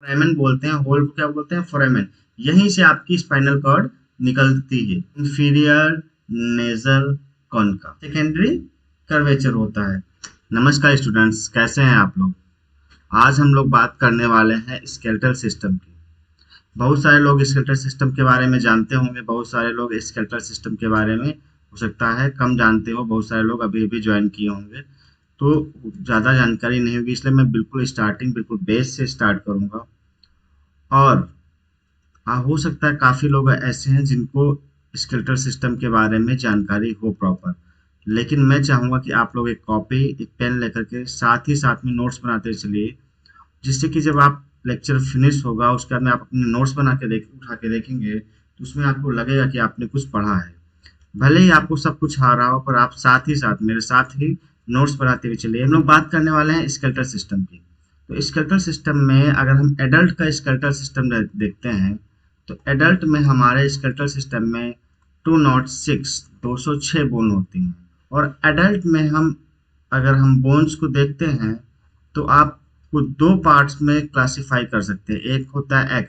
Foramen बोलते हैं, whole को क्या बोलते हैं, फोरामेन। यहीं से आपकी स्पाइनल कॉर्ड निकलती है। Inferior nasal concha secondary curvature होता है। नमस्कार स्टूडेंट्स, कैसे हैं आप लोग। आज हम लोग बात करने वाले हैं स्केलेटल सिस्टम की। बहुत सारे लोग स्केलेटल सिस्टम के बारे में जानते होंगे, बहुत सारे लोग स्केलेटल सिस्टम के बारे में हो सकता है कम जानते हो, बहुत सारे लोग अभी अभी ज्वाइन किए होंगे, तो ज़्यादा जानकारी नहीं होगी, इसलिए मैं बिल्कुल बेस से स्टार्ट करूंगा। और हाँ, हो सकता है काफ़ी लोग ऐसे हैं जिनको स्केलेटल सिस्टम के बारे में जानकारी हो प्रॉपर, लेकिन मैं चाहूँगा कि आप लोग एक कॉपी एक पेन लेकर के साथ ही साथ में नोट्स बनाते चलिए, जिससे कि जब आप लेक्चर फिनिश होगा उसके बाद में आप अपने नोट्स बना के उठा के देखेंगे तो उसमें आपको लगेगा कि आपने कुछ पढ़ा है। भले ही आपको सब कुछ आ रहा हो, पर आप साथ ही साथ मेरे साथ ही नोट्स बनाते हुए चलिए। हम लोग बात करने वाले हैं स्केलेटल सिस्टम की। तो स्केलेटल सिस्टम में अगर हम एडल्ट का स्केलेटल सिस्टम देखते हैं, तो एडल्ट में हमारे स्केलेटल सिस्टम में 206 बोन होती हैं। और एडल्ट में हम अगर हम बोन्स को देखते हैं तो आपको दो पार्ट्स में क्लासिफाई कर सकते हैं। एक होता है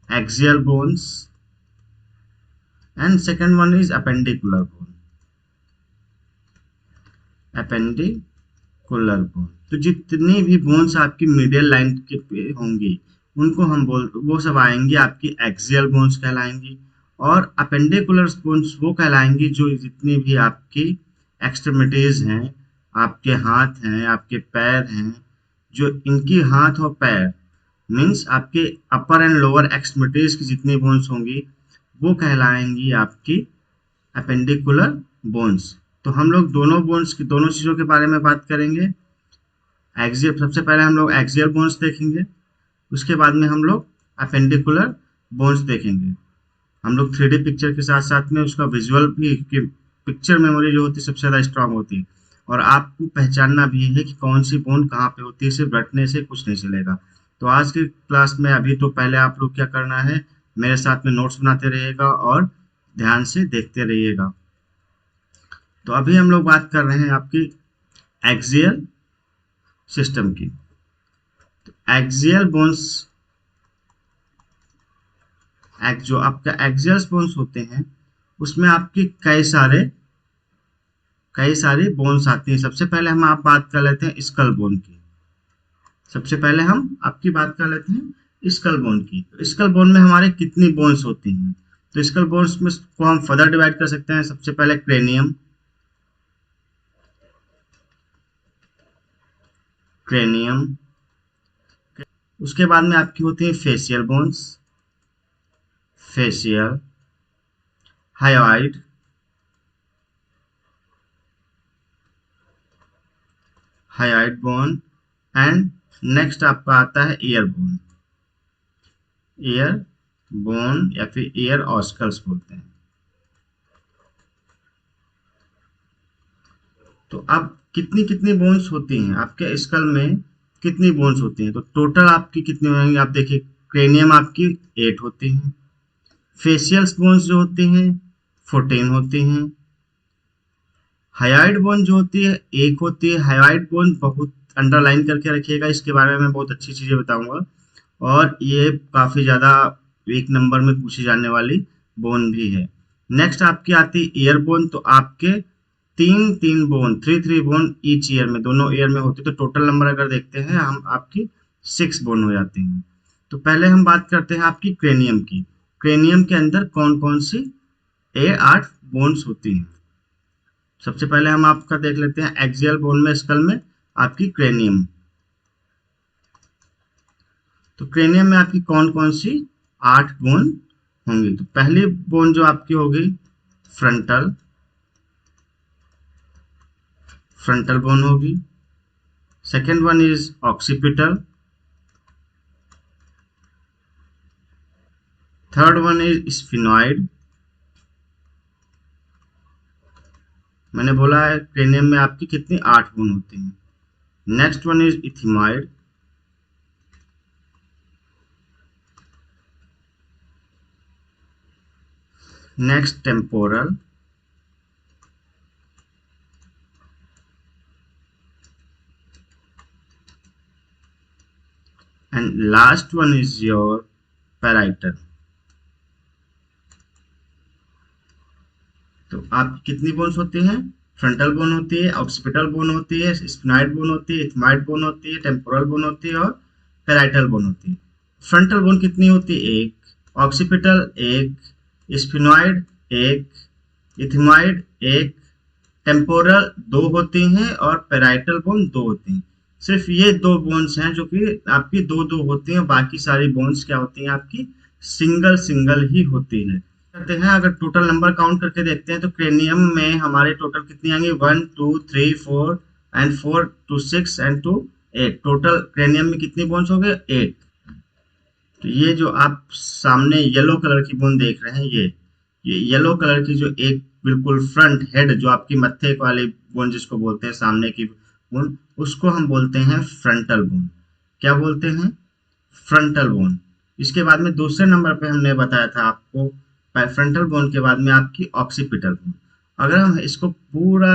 axial bones and second one is appendicular bone. Appendicular bone, तो जितनी भी बोन्स आपकी मीडियल लाइन के पे होंगी उनको हम वो सब आएंगी आपकी एक्सियल बोन्स कहलाएंगी। और अपेंडिकुलर बोन्स वो कहलाएंगी जो जितनी भी आपकी एक्सट्रीमिटीज हैं, आपके हाथ हैं, आपके पैर हैं, जो इनकी हाथ और पैर मीन्स आपके अपर एंड लोअर एक्सट्रीमिटीज की जितनी बोन्स होंगी वो कहलाएंगी आपकी अपेंडिकुलर बोन्स। तो हम लोग दोनों बोन्स की दोनों चीज़ों के बारे में बात करेंगे। एक्सियल सबसे पहले हम लोग एक्सियल बोन्स देखेंगे, उसके बाद में हम लोग अपेंडिकुलर बोन्स देखेंगे। हम लोग 3D पिक्चर के साथ साथ में उसका विजुअल भी कि पिक्चर मेमोरी जो होती है सबसे ज़्यादा स्ट्रांग होती है, और आपको पहचानना भी है कि कौन सी बोन कहाँ पे होती है, सिर्फ रटने से कुछ नहीं चलेगा। तो आज की क्लास में अभी तो पहले आप लोग क्या करना है, मेरे साथ में नोट्स बनाते रहिएगा और ध्यान से देखते रहिएगा। तो अभी हम लोग बात कर रहे हैं आपकी एक्सियल सिस्टम की। तो एक्सियल बोन्स जो आपका एक्सियल बोन्स होते हैं उसमें आपकी कई सारी बोन्स आती हैं। सबसे पहले हम आप बात कर लेते हैं स्कल बोन की। सबसे पहले हम आपकी बात कर लेते हैं स्कल बोन की। तो स्कल बोन में हमारे कितनी बोन्स होती हैं, तो स्कल बोन्स में को हम फर्दर डिवाइड कर सकते हैं। सबसे पहले क्रेनियम, उसके बाद में आपकी होती है facial bones, facial, hyoid, bone and next आपका आता है ईयर बोन। ईयर बोन या फिर ईयर ऑस्कल्स बोलते हैं। तो अब कितनी कितनी बोन्स होती हैं आपके स्कल में, कितनी बोन्स होती हैं, तो टोटल आपकी कितनी होंगी आप देखिए। क्रेनियम आपकी 8 होती हैं, फेशियल बोन्स जो होती हैं 14 होती हैं, हायोइड बोन जो होती है 1 होती है। हायोइड बोन बहुत अंडरलाइन करके रखिएगा, इसके बारे में मैं बहुत अच्छी चीजें बताऊंगा, और ये काफी ज्यादा एक नंबर में पूछी जाने वाली बोन भी है। नेक्स्ट आपकी आती है ईयर बोन। तो आपके तीन तीन bone, three bone each year में, दोनों ईयर में होती है। तो टोटल नंबर अगर देखते हैं हम आपकी 6 बोन हो जाती हैं। तो पहले हम बात करते हैं आपकी क्रेनियम की। क्रेनियम के अंदर कौन कौन सी 8 बोन्स होती हैं। सबसे पहले हम आपका देख लेते हैं एक्सियल बोन में, स्कल में आपकी क्रेनियम। तो क्रेनियम में आपकी कौन कौन सी 8 बोन होंगी। तो पहली बोन जो आपकी होगी फ्रंटल बोन होगी। Second one is occipital, third one is sphenoid. मैंने बोला है क्रेनियम में आपकी कितनी 8 बोन होती हैं। Next one is ethmoid, next temporal, and last one is your parietal. तो आप कितनी बोन्स होती हैं? फ्रंटल बोन होती है, ऑक्सीपिटल बोन होती है, स्फिनॉइड बोन होती है, इथमाइड बोन होती है, टेम्पोरल बोन होती है और पैराइटल बोन होती है। फ्रंटल बोन कितनी होती है? एक। ऑक्सीपिटल एक, स्फिनॉइड एक, इथमाइड एक, टेम्पोरल दो होती हैं और पैराइटल बोन दो होती हैं। सिर्फ ये दो बोन्स हैं जो कि आपकी दो दो होती हैं, बाकी सारी बोन्स क्या होती हैं? आपकी सिंगल सिंगल ही होती है। करते हैं, अगर टोटल नंबर काउंट करके देखते हैं तो क्रेनियम में हमारे टोटल कितनी आएंगी? 1 2 3 4 and 4 to 6 and 2 8। Total cranium में कितनी बोन्स हो गए? 8। तो ये जो आप सामने येलो कलर की बोन देख रहे हैं, ये येलो कलर की जो एक बिल्कुल फ्रंट हेड जो आपकी मत्थे वाली बोन जिसको बोलते हैं, सामने की बोन, उसको हम बोलते हैं फ्रंटल बोन। क्या बोलते हैं? Frontal bone. इसके बाद में दूसरे नंबर पे हमने बताया था आपको फ्रंटल बोन के बाद में आपकी ऑक्सीपिटल बोन। अगर हम इसको पूरा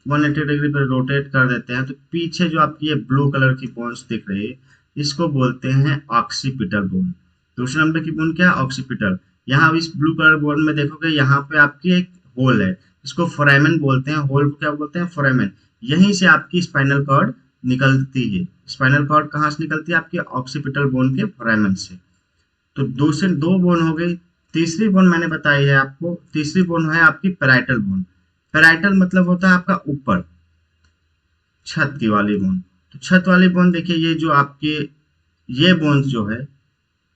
180 डिग्री पर रोटेट कर देते हैं तो पीछे जो आपकी ये ब्लू कलर की बोन्स दिख रही है, इसको बोलते हैं ऑक्सीपिटल बोन। दूसरे नंबर की बोन क्या है? ऑक्सीपिटल। यहाँ इस ब्लू कलर बोन में देखोगे, यहाँ पे आपकी एक होल है, इसको फोरामेन बोलते हैं। होल को क्या बोलते हैं? फोरामेन। यहीं से आपकी स्पाइनल कॉर्ड निकलती है। स्पाइनल कॉर्ड कहाँ से निकलती है? आपके ऑक्सीपिटल बोन के फोरामेन से। तो दूसरे दो बोन हो गई। तीसरी बोन मैंने बताई है आपको, तीसरी बोन है आपकी पैराइटल बोन। पैराइटल मतलब होता है आपका ऊपर, छत की वाली बोन। तो छत वाली बोन देखिए, ये जो आपके ये बोन्स जो है,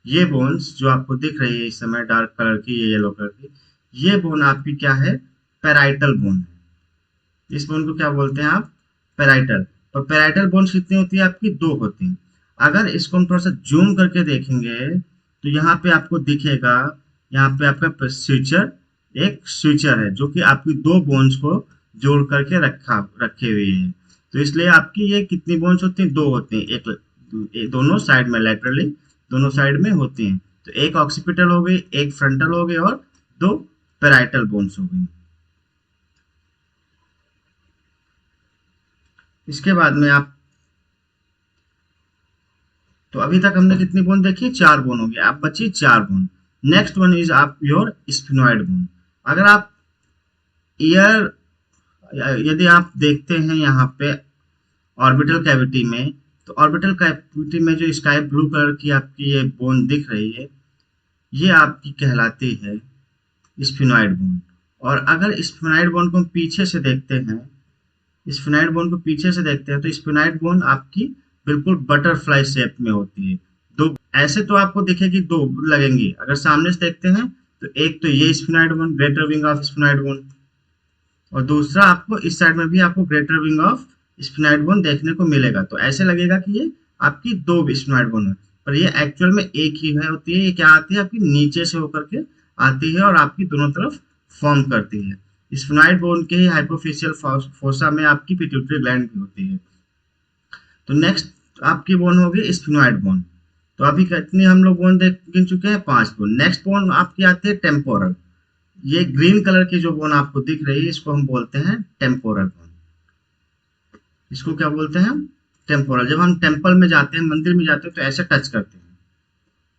ये बोन्स जो आपको दिख रही है इस समय डार्क कलर की, ये येलो कलर की, ये बोन आपकी क्या है? पैराइटल बोन है। इस बोन को क्या बोलते हैं आप? पैराइटल। और पैराइटल बोन्स कितनी होती है? आपकी दो होती हैं। अगर इसको हम थोड़ा सा जूम करके देखेंगे तो यहाँ पे आपको दिखेगा, यहाँ पे आपका स्विचर, एक स्विचर है जो कि आपकी दो बोन्स को जोड़ करके रखे हुए है। तो इसलिए आपकी ये कितनी बोन्स होती हैं? दो होती हैं। एक दोनों साइड में, लैटरली दोनों साइड में होती हैं। तो एक ऑक्सीपिटल हो गई, एक फ्रंटल हो गई और दो पैराइटल बोन्स हो गई। इसके बाद में आप, तो अभी तक हमने कितनी बोन देखी? 4 बोन हो गई। आप बची 4 बोन। नेक्स्ट वन इज आप योर स्फिनॉइड बोन। अगर आप ईयर, यदि आप देखते हैं यहाँ पे ऑर्बिटल कैविटी में, तो ऑर्बिटल कैविटी में जो स्काई ब्लू कलर की आपकी ये बोन दिख रही है, ये आपकी कहलाती है स्फिनॉइड बोन। और अगर स्फिनॉइड बोन को पीछे से देखते हैं, स्फिनॉइड बोन को पीछे से देखते हैं तो स्फिनॉइड बोन आपकी बिल्कुल बटरफ्लाई शेप में होती है। दो ऐसे तो आपको दिखेगी, दो लगेंगी। अगर सामने से देखते हैं तो एक तो ये sphenoid bone, greater wing of sphenoid bone, और दूसरा आपको इस साइड में भी आपको greater wing of sphenoid bone देखने को मिलेगा। तो ऐसे लगेगा कि ये आपकी दो स्फिनॉइड बोन है, पर ये एक्चुअल में एक ही है होती है। ये क्या आती है? आपकी नीचे से होकर के आती है और आपकी दोनों तरफ फॉर्म करती है। स्फिनॉइड बोन के ही हाइपोफिशियल फोसा में आपकी पिट्यूटरी ग्लैंड भी होती है। तो नेक्स्ट आपकी बोन होगी स्फिनॉइड बोन। तो अभी कितनी हम लोग बोन गिन चुके हैं? 5 बोन। नेक्स्ट बोन आपकी आती है टेम्पोरल। ये ग्रीन कलर की जो बोन आपको दिख रही है, इसको हम बोलते हैं टेम्पोरल बोन। इसको क्या बोलते हैं? टेम्पोरल। जब हम टेम्पल में जाते हैं, मंदिर में जाते हैं, तो ऐसे टच करते हैं।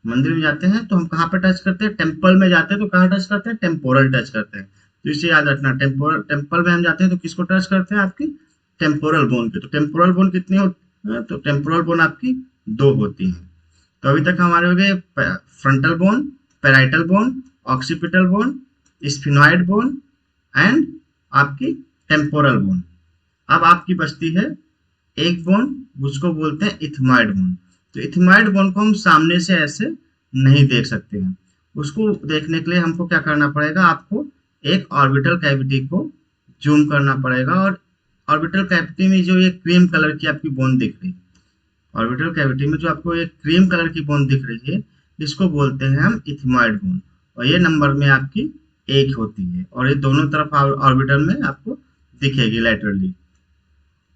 मंदिर में जाते हैं तो हम कहाँ पे टच करते हैं? टेम्पल में जाते हैं तो कहाँ टच करते हैं? टेम्पोरल टच करते हैं। तो इसे याद रखना, टेम्पल में हम जाते हैं तो किसको टच करते हैं? आपकी टेम्पोरल बोन पे। तो टेम्पोरल बोन कितनी होती है? तो टेम्पोरल बोन आपकी 2 होती है। तो अभी तक हमारे हो गए frontal bone, parietal bone, occipital bone, sphenoid bone and आपकी टेम्पोरल बोन। अब आपकी बचती है एक बोन, उसको बोलते हैं इथमाइड बोन। तो इथमाइड बोन को हम सामने से ऐसे नहीं देख सकते हैं। उसको देखने के लिए हमको क्या करना पड़ेगा? आपको एक ऑर्बिटल कैविटी को जूम करना पड़ेगा। और ऑर्बिटल कैविटी में जो ये क्रीम कलर की आपकी बोन दिख रही है, ऑर्बिटल कैविटी में जो आपको एक क्रीम कलर की बोन दिख रही है, इसको बोलते हैं हम इथमाइड बोन। और ये नंबर में आपकी 1 होती है और ये दोनों तरफ ऑर्बिटल में आपको दिखेगी लैटरली।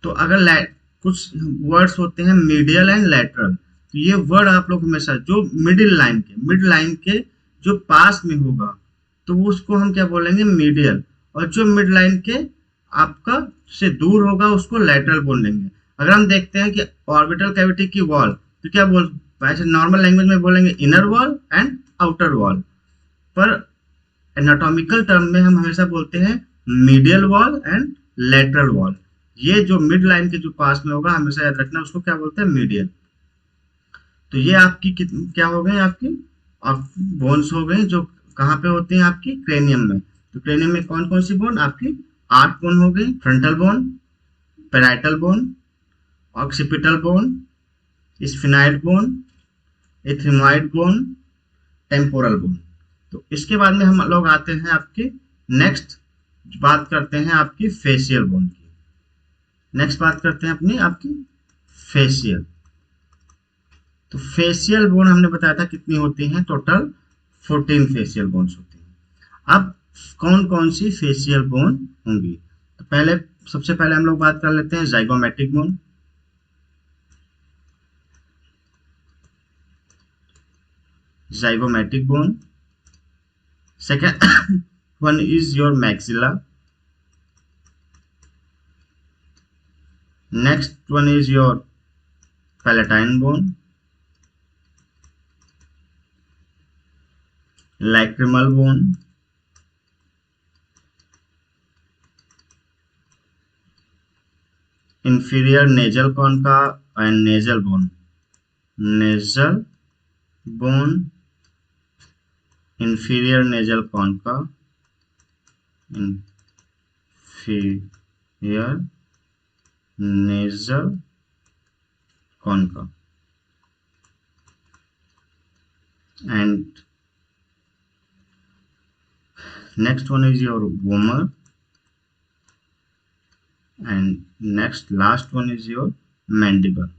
तो अगर कुछ वर्ड्स होते हैं मीडियल एंड लैटरल, तो ये वर्ड आप लोग हमेशा जो मिड लाइन के जो पास में होगा तो उसको हम क्या बोलेंगे? मीडियल। और जो मिड लाइन के आपका से दूर होगा उसको लैटरल बोल लेंगे। अगर हम देखते हैं कि ऑर्बिटल कैविटी की वॉल तो क्या बोल, ऐसे नॉर्मल लैंग्वेज में बोलेंगे inner wall and outer wall, पर एनाटॉमिकल टर्म में हम हमेशा बोलते हैं medial wall and lateral wall. ये जो मिड लाइन के जो पास में होगा हमेशा याद रखना, उसको क्या बोलते हैं, मीडियल। तो ये आपकी क्या हो गए, आपकी बोन्स हो गई जो कहाँ पे होती हैं, आपकी क्रेनियम में। तो क्रेनियम में कौन कौन सी बोन, आपकी 8 बोन हो गई, frontal bone, parietal bone, occipital bone, sphenoid bone, ethmoid bone, temporal bone. तो इसके बाद में हम लोग आते हैं आपके नेक्स्ट, बात करते हैं आपकी फेशियल बोन की। नेक्स्ट बात करते हैं अपनी आपकी फेशियल। तो फेशियल बोन हमने बताया था कितनी होती हैं, टोटल 14 फेशियल बोन्स होती हैं। अब कौन कौन सी फेशियल बोन होंगी, तो पहले सबसे पहले हम लोग बात कर लेते हैं zygomatic bone. Zygomatic bone. Second one is your maxilla. Next one is your palatine bone, lacrimal bone, inferior nasal concha and nasal bone. Nasal bone, inferior nasal concha, inferior nasal concha, and next one is your vomer, and next last one is your mandible.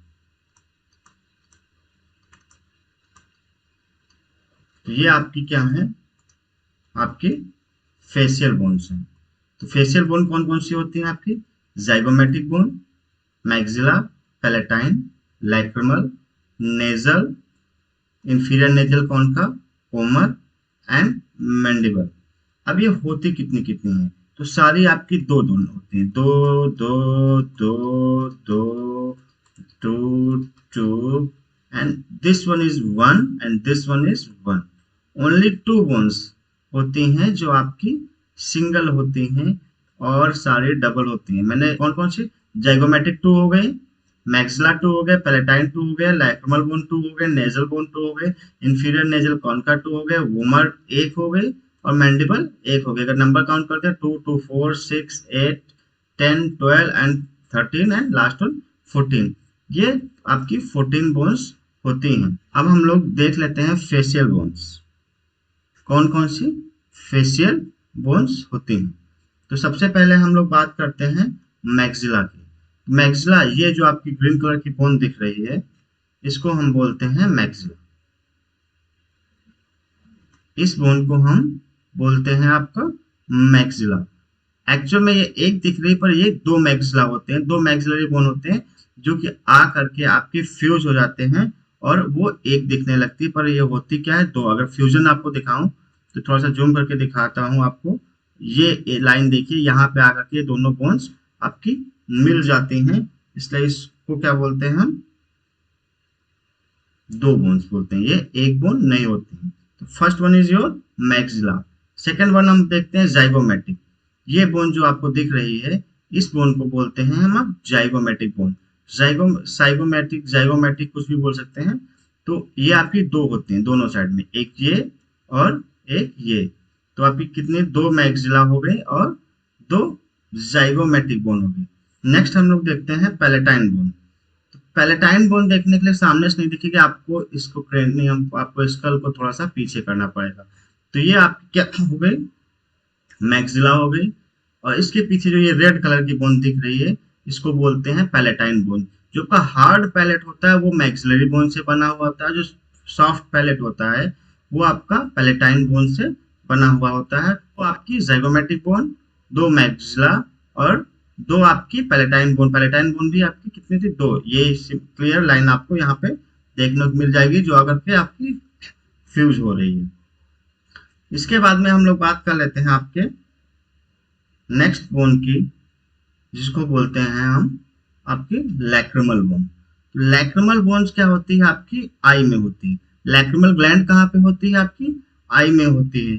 तो ये आपकी क्या है, आपकी facial bones हैं। तो facial bone कौन कौन सी होती हैं आपकी, zygomatic bone, maxilla, palatine, lacrimal, nasal, inferior nasal concha, Omar and mandible. अब ये होती कितनी कितनी है, तो सारी आपकी दो होती हैं, दो दो दो दो, two two, and this one is one and this one is one. Only 2 bones होती हैं जो आपकी सिंगल होती हैं और सारी डबल होती हैं। मैंने कौन कौन सी, जाइगोमेटिक 2 हो गए, मैक्सिला 2 हो गए, पैलेटाइन 2 हो गए, लैक्रिमल बोन 2 हो गए, नेजल बोन 2 हो गए, इंफीरियर नेजल कॉन्का 2 हो गए, वोमर 1 हो गई और मैंडिबल 1 हो गई। अगर नंबर काउंट करते हैं 2 2 4 6 8 10 12 एंड 13 एंड लास्ट वन 14। ये आपकी 14 बोन्स होती हैं। अब हम लोग देख लेते हैं फेशियल बोन्स, कौन कौन सी फेशियल बोन्स होती हैं। तो सबसे पहले हम लोग बात करते हैं मैक्सिला की। मैक्सिला, ये जो आपकी ग्रीन कलर की बोन दिख रही है, इसको हम बोलते हैं मैक्सिला। इस बोन को हम बोलते हैं आपका मैक्सिला। एक्चुअल में ये एक दिख रही, पर ये 2 मैक्सिला होते हैं, 2 मैक्सिलरी बोन होते हैं जो कि आ करके आपके फ्यूज हो जाते हैं और वो एक दिखने लगती है, पर ये होती क्या है, 2। अगर फ्यूजन आपको दिखाऊं तो थोड़ा सा जूम करके दिखाता हूं आपको। ये लाइन देखिए, यहाँ पे आकर के दोनों बोन्स आपकी मिल जाती हैं, इसलिए इसको क्या बोलते हैं हम, 2 बोन्स बोलते हैं, ये एक बोन नहीं होती है। तो first one is your maxilla. Second one हम देखते हैं जाइगोमेटिक। ये बोन जो आपको दिख रही है, इस बोन को बोलते हैं हम जाइगोमेटिक बोन। साइगोमेटिक, जाइगोमेटिक कुछ भी बोल सकते हैं। तो ये आपकी 2 होती हैं दोनों साइड में, एक ये और एक ये। तो आपकी कितनी, 2 मैक्सिला हो गई और 2 जाइगोमेटिक बोन हो गई। नेक्स्ट हम लोग देखते हैं पैलेटाइन बोन। तो पैलेटाइन बोन देखने के लिए सामने से नहीं दिखेगी, आपको इसको क्रेनियम, आपको स्कल को थोड़ा सा पीछे करना पड़ेगा। तो ये आपकी क्या हो गई, मैक्सिला हो गई। और इसके पीछे जो ये रेड कलर की बोन दिख रही है, इसको बोलते हैं पैलेटाइन बोन। जो का हार्ड पैलेट होता है वो मैक्सिलरी बोन से बना हुआ होता है, जो सॉफ्ट पैलेट होता है वो आपका पैलेटाइन बोन से बना हुआ होता है। तो आपकी जाइगोमेटिक बोन, 2 मैक्सिला और 2 आपकी पैलेटाइन बोन। पैलेटाइन बोन भी आपकी कितनी थी, 2। ये क्लियर लाइन आपको यहाँ पे देखने को मिल जाएगी जो अगर के आपकी फ्यूज हो रही है। इसके बाद में हम लोग बात कर लेते हैं आपके नेक्स्ट बोन की, जिसको बोलते हैं हम आपकी लैक्रिमल बोन। लैक्रिमल बोन्स क्या होती है आपकी, आई में होती है। लैक्रिमल ग्लैंड कहाँ पे होती है आपकी, आई में होती है।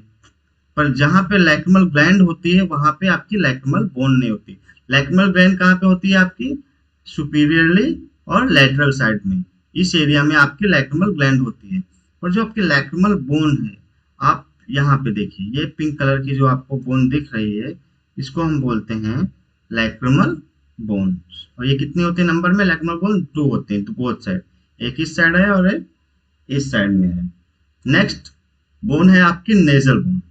पर जहां पे लैक्रिमल ग्लैंड होती है वहां पे आपकी लैक्रिमल बोन नहीं होती। लैक्रिमल ग्लैंड कहाँ पे होती है आपकी, सुपीरियरली और लेटरल साइड में, इस एरिया में आपकी लैक्रिमल ग्लैंड होती है। और जो आपकी लैक्रिमल बोन है, आप यहाँ पे देखिए, ये पिंक कलर की जो आपको बोन दिख रही है, इसको हम बोलते हैं लैक्रिमल बोन। और ये कितनी होती है नंबर में, लैक्रिमल बोन 2 होते हैं, तो बोथ साइड, एक इस साइड है और एक इस साइड में है। नेक्स्ट बोन है आपकी नेजल बोन।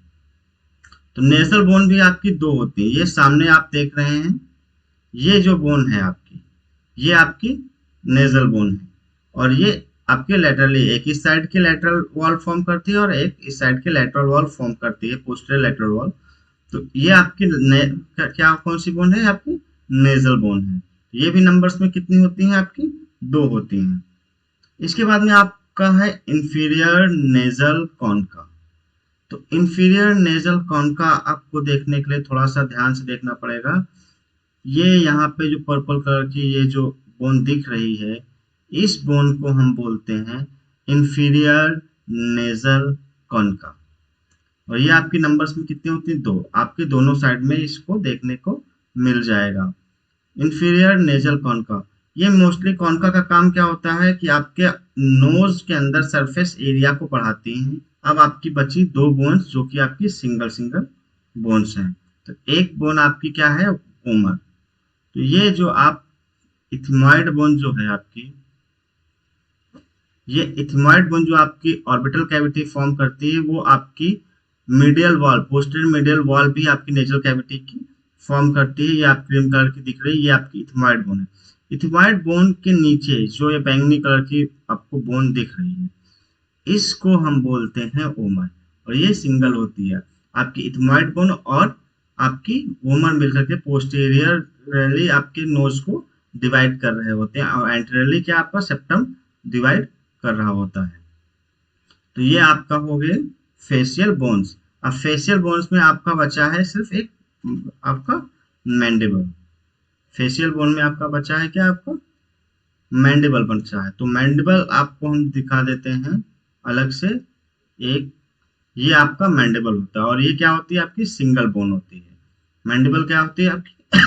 तो नेजल बोन भी आपकी 2 होती है, ये सामने आप देख रहे हैं, ये जो बोन है आपकी, ये आपकी नेजल बोन है। और ये आपके लेटरली, एक इस साइड के लेटरल वॉल फॉर्म करती है और एक इस साइड के लेटरल वॉल फॉर्म करती है, पोस्टीरियर लेटरल वॉल। तो ये आपकी क्या कौन सी बोन है आपकी, नेजल बोन है। ये भी नंबर्स में कितनी होती हैं आपकी, 2 होती हैं। इसके बाद में आपका है इंफीरियर नेजल कॉन्का। तो इंफीरियर नेजल कॉन्का आपको देखने के लिए थोड़ा सा ध्यान से देखना पड़ेगा। ये यहाँ पे जो पर्पल कलर की ये जो बोन दिख रही है, इस बोन को हम बोलते हैं इंफीरियर नेजल कॉन्का। और ये आपकी नंबर्स में कितनी होती है, 2, आपके दोनों साइड में इसको देखने को मिल जाएगा। इंफीरियर नेजल कॉन्का, ये मोस्टली कॉन्का का काम क्या होता है कि आपके नोज के अंदर सरफेस एरिया को बढ़ाती हैं। अब आपकी बची 2 बोन्स जो कि आपकी सिंगल सिंगल बोन्स हैं। तो एक बोन आपकी क्या है, ओमर। तो ये जो आप इथमॉइड बोन जो है आपकी, ये इथमॉइड बोन जो आपकी ऑर्बिटल कैविटी फॉर्म करती है, वो आपकी medial wall, posterior medial wall भी आपकी नेजल कैविटी की फॉर्म करती है। ये आप क्रीम कलर की दिख रही है, ये आपकी इथमॉइड बोन है। इथमॉइड बोन के नीचे जो ये बैंगनी कलर की आपको बोन दिख रही है, इसको हम बोलते हैं ओमर। और ये सिंगल होती है। आपकी इथमॉइड बोन और आपकी ओमर मिलकर के पोस्टीरियरली आपके नोज को डिवाइड कर रहे होते हैं, और एंटीरियरली क्या आपका सेप्टम डिवाइड कर रहा होता है। तो ये आपका हो गए फेशियल बोन्स। अब फेशियल बोन्स में आपका बचा है सिर्फ एक आपका मैंडिबल। फेशियल बोन में आपका बचा है क्या, आपका मैंडिबल बचा है। तो मैंडिबल आपको हम दिखा देते हैं अलग से एक, ये आपका मैंडिबल होता है। और ये क्या होती है आपकी, सिंगल बोन होती है। मैंडिबल क्या होती है आपकी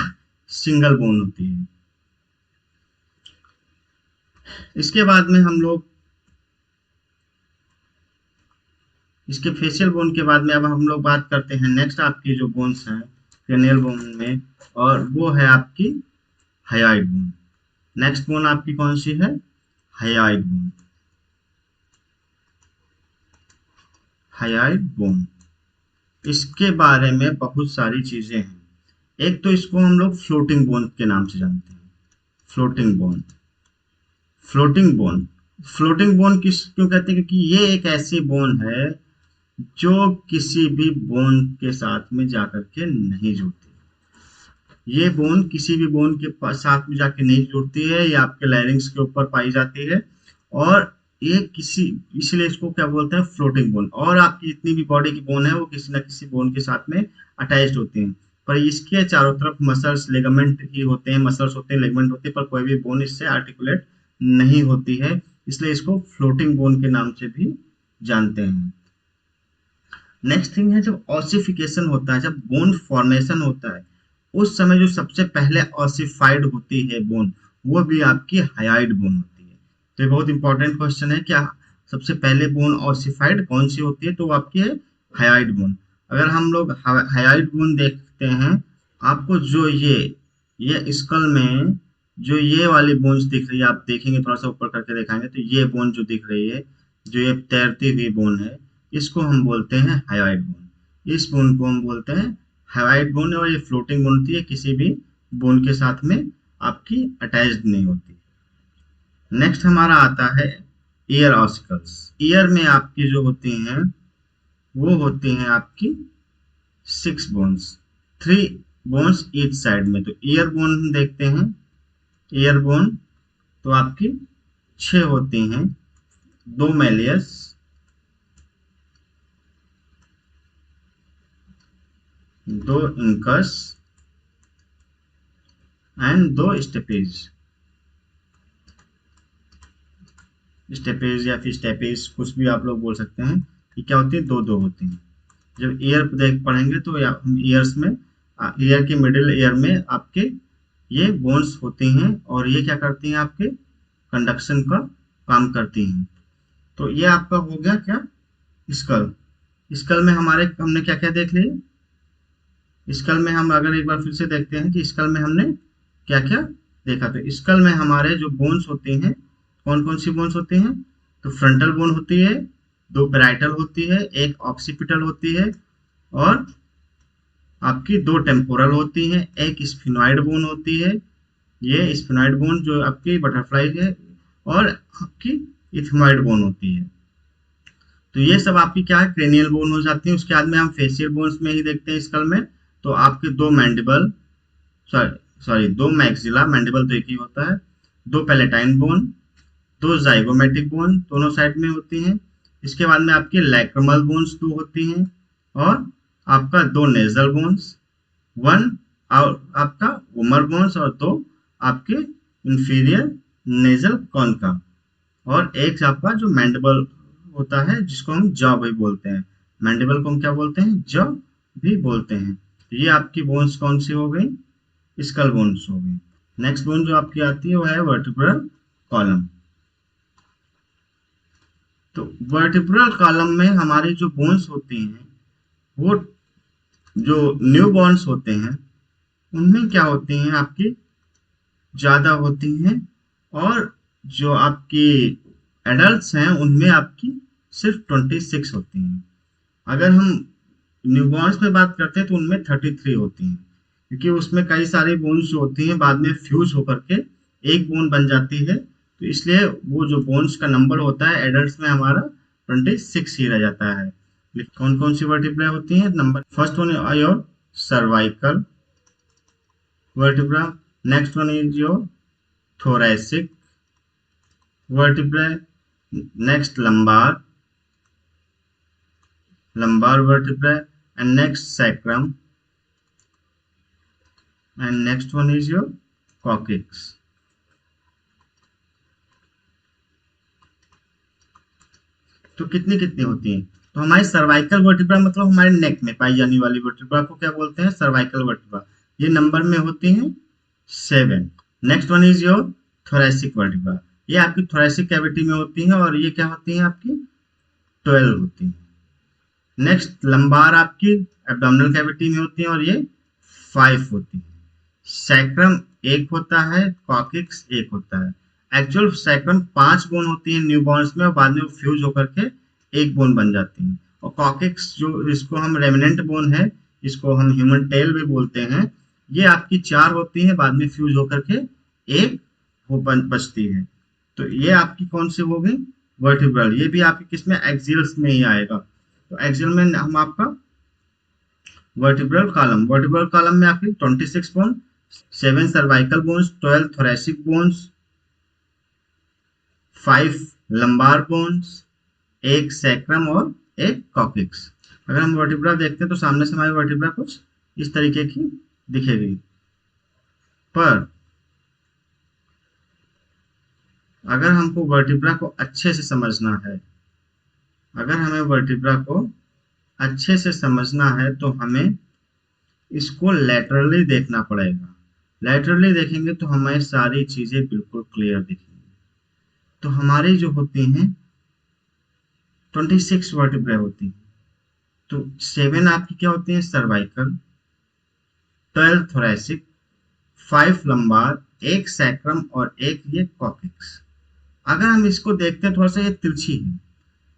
सिंगल बोन होती है। इसके बाद में हम लोग, इसके फेशियल बोन के बाद में अब हम लोग बात करते हैं नेक्स्ट आपकी जो बोन्स हैं क्रेनियल बोन में, और वो है आपकी हायोइड बोन। नेक्स्ट बोन आपकी कौन सी है, हायोइड बोन। हायोइड बोन, इसके बारे में बहुत सारी चीजें हैं। एक तो इसको हम लोग फ्लोटिंग बोन के नाम से जानते हैं, floating bone. Floating bone, floating bone किस क्यों कहते हैं, क्योंकि ये एक ऐसी बोन है जो किसी भी बोन के साथ में जाकर के नहीं जुड़ती। ये बोन किसी भी बोन के साथ में जाके नहीं जुड़ती है, ये आपके लैरिंग्स के ऊपर पाई जाती है। और ये किसी, इसलिए इसको क्या बोलते हैं, फ्लोटिंग बोन। और आपकी जितनी भी बॉडी की बोन है वो किसी ना किसी बोन के साथ में अटैच्ड होती हैं। पर इसके चारों तरफ मसल्स लेगामेंट ही होते हैं, मसल्स होते हैं, लेगामेंट होते हैं, पर कोई भी बोन इससे आर्टिकुलेट नहीं होती है, इसलिए इसको फ्लोटिंग बोन के नाम से भी जानते हैं। नेक्स्ट थिंग है, जब ऑसिफिकेशन होता है, जब बोन फॉर्मेशन होता है, उस समय जो सबसे पहले ऑसिफाइड होती है बोन, वो भी आपकी हायोइड बोन होती है। तो ये बहुत इंपॉर्टेंट क्वेश्चन है, क्या सबसे पहले बोन ऑसिफाइड कौन सी होती है, तो वो आपकी है हायोइड बोन। अगर हम लोग हायोइड बोन देखते हैं, आपको जो ये स्कल में जो ये वाली बोन्स दिख रही है, आप देखेंगे थोड़ा सा ऊपर करके दिखाएंगे, तो ये बोन जो दिख रही है, जो ये तैरती हुई बोन है, इसको हम बोलते हैं हायोइड बोन। इस बोन को हम बोलते हैं हायोइड बोन। और ये फ्लोटिंग बोन होती है, किसी भी बोन के साथ में आपकी अटैच्ड नहीं होती। नेक्स्ट हमारा आता है ईयर ऑसिकल्स। ईयर में आपकी जो होती हैं वो होती हैं आपकी 6 बोन्स, 3 बोन्स ईच साइड में। तो ईयर बोन देखते हैं, ईयर बोन तो आपकी 6 होती हैं, 2 Méliès, 2 incus and 2 steppage. Steppage या फिर स्टेपेज, कुछ भी आप लोग बोल सकते हैं। ये क्या होती है, दो दो होती हैं। जब ईयर देख पढ़ेंगे तो हम ईयर्स में, ईयर के मिडिल ईयर में आपके ये बोन्स होती हैं और ये क्या करती हैं, आपके कंडक्शन का काम करती हैं। तो ये आपका हो गया क्या, स्कल। स्कल में हमारे हमने क्या क्या देख लिया। स्कल में हम अगर एक बार फिर से देखते हैं कि स्कल में हमने क्या क्या देखा। तो स्कल में हमारे जो बोन्स होती हैं, कौन कौन सी बोन्स होती हैं, तो फ्रंटल बोन होती है, दो पैराइटल होती है, एक ऑक्सीपिटल होती है, और आपकी दो टेम्पोरल होती हैं, एक स्फिनॉइड बोन होती है, ये स्फिनॉइड बोन जो आपकी बटरफ्लाई है, और आपकी इथमॉइड बोन होती है। तो ये सब आपकी क्या है, क्रेनियल बोन हो जाती है। उसके बाद में हम फेशियल बोन्स में ही देखते हैं स्कल में, तो आपके दो मैंडिबल, सॉरी दो मैक्सिला, मैंडिबल तो एक ही होता है, दो पैलेटाइन बोन, दो जाइगोमेटिक बोन दोनों साइड में होती हैं। इसके बाद में आपकी लैक्रिमल बोन्स दो होती हैं, और आपका दो नेजल बोन्स, वन आपका उमर बोन्स, और दो आपके इंफीरियर नेजल कॉन्का, और एक आपका जो मैंडिबल होता है जिसको हम जॉ भी बोलते हैं। मैंडिबल को हम क्या बोलते हैं, जॉ भी बोलते हैं। ये आपकी बोन्स कौन सी हो गई, स्कल बोन्स हो गई। नेक्स्ट बोन जो आपकी आती है वो है वर्टिब्रल कॉलम। तो वर्टिब्रल कॉलम में हमारी जो बोन्स होती हैं, वो जो न्यू बोन्स होते हैं उनमें क्या होती हैं, आपकी ज्यादा होती हैं, और जो आपकी एडल्ट्स हैं उनमें आपकी सिर्फ 26 होती हैं। अगर हम न्यूबॉर्न्स में बात करते हैं तो उनमें 33 होती हैं, क्योंकि उसमें कई सारी बोन्स जो होती हैं बाद में फ्यूज होकर के एक बोन बन जाती है, तो इसलिए वो जो बोन्स का नंबर होता है एडल्ट्स में हमारा 26 ही रह जाता है। कौन कौन सी वर्टिब्रा होती हैं, नंबर फर्स्ट वन है your cervical vertebra, next one is your thoracic vertebrae, next lumbar vertebrae, and next sacrum, and next one is your coccyx. तो कितनी कितनी होती हैं, तो हमारी सर्वाइकल वर्टिब्रा मतलब हमारे नेक में पाई जाने वाली वर्टिब्रा को क्या बोलते हैं, सर्वाइकल वर्टिब्रा। ये नंबर में होती हैं 7। Next one is your thoracic vertebra, ये आपकी थोरेसिक कैविटी में होती हैं, और ये क्या होती हैं, आपकी 12 होती हैं। नेक्स्ट लंबार आपकी एब्डोमिनल कैविटी में होती है, और ये 5 होती है। सैक्रम 1 होता है, कॉकिक्स 1 होता है। एक्चुअल सैक्रम 5 बोन होती है न्यूबॉर्न्स में, और बाद में फ्यूज होकर के एक बोन बन जाती है। और कॉकिक्स जो इसको हम रेमिनेंट बोन है, इसको हम ह्यूमन टेल भी बोलते हैं, ये आपकी 4 होती है, बाद में फ्यूज होकर के एक वो बचती है। तो ये आपकी कौन सी हो गई, वर्टिब्रल। ये भी आपकी किसमें, एक्सियल्स में ही आएगा। तो एक्सियल में हम आपका वर्टिब्रल कॉलम में आपकी 26 bone, 7 cervical bones, 12 thoracic bones, 5 lumbar bones, 1 sacrum और 1 कॉकिक्स। अगर हम वर्टिब्रा देखते हैं तो सामने से हमारी वर्टिब्रा कुछ इस तरीके की दिखेगी, पर अगर हमको वर्टिब्रा को अच्छे से समझना है, अगर हमें वर्टिब्रा को अच्छे से समझना है तो हमें इसको लैटरली देखना पड़ेगा। लैटरली देखेंगे तो हमें सारी चीजें बिल्कुल क्लियर दिखेंगी। तो हमारी जो होती हैं 26 वर्टिब्रा होती हैं। तो 7 आपकी क्या होती है, सर्वाइकल, 12 थोरेसिक, 5 लंबार, 1 सैक्रम और 1 ये कॉकिक्स। अगर हम इसको देखते हैं थोड़ा सा ये तिरछी है,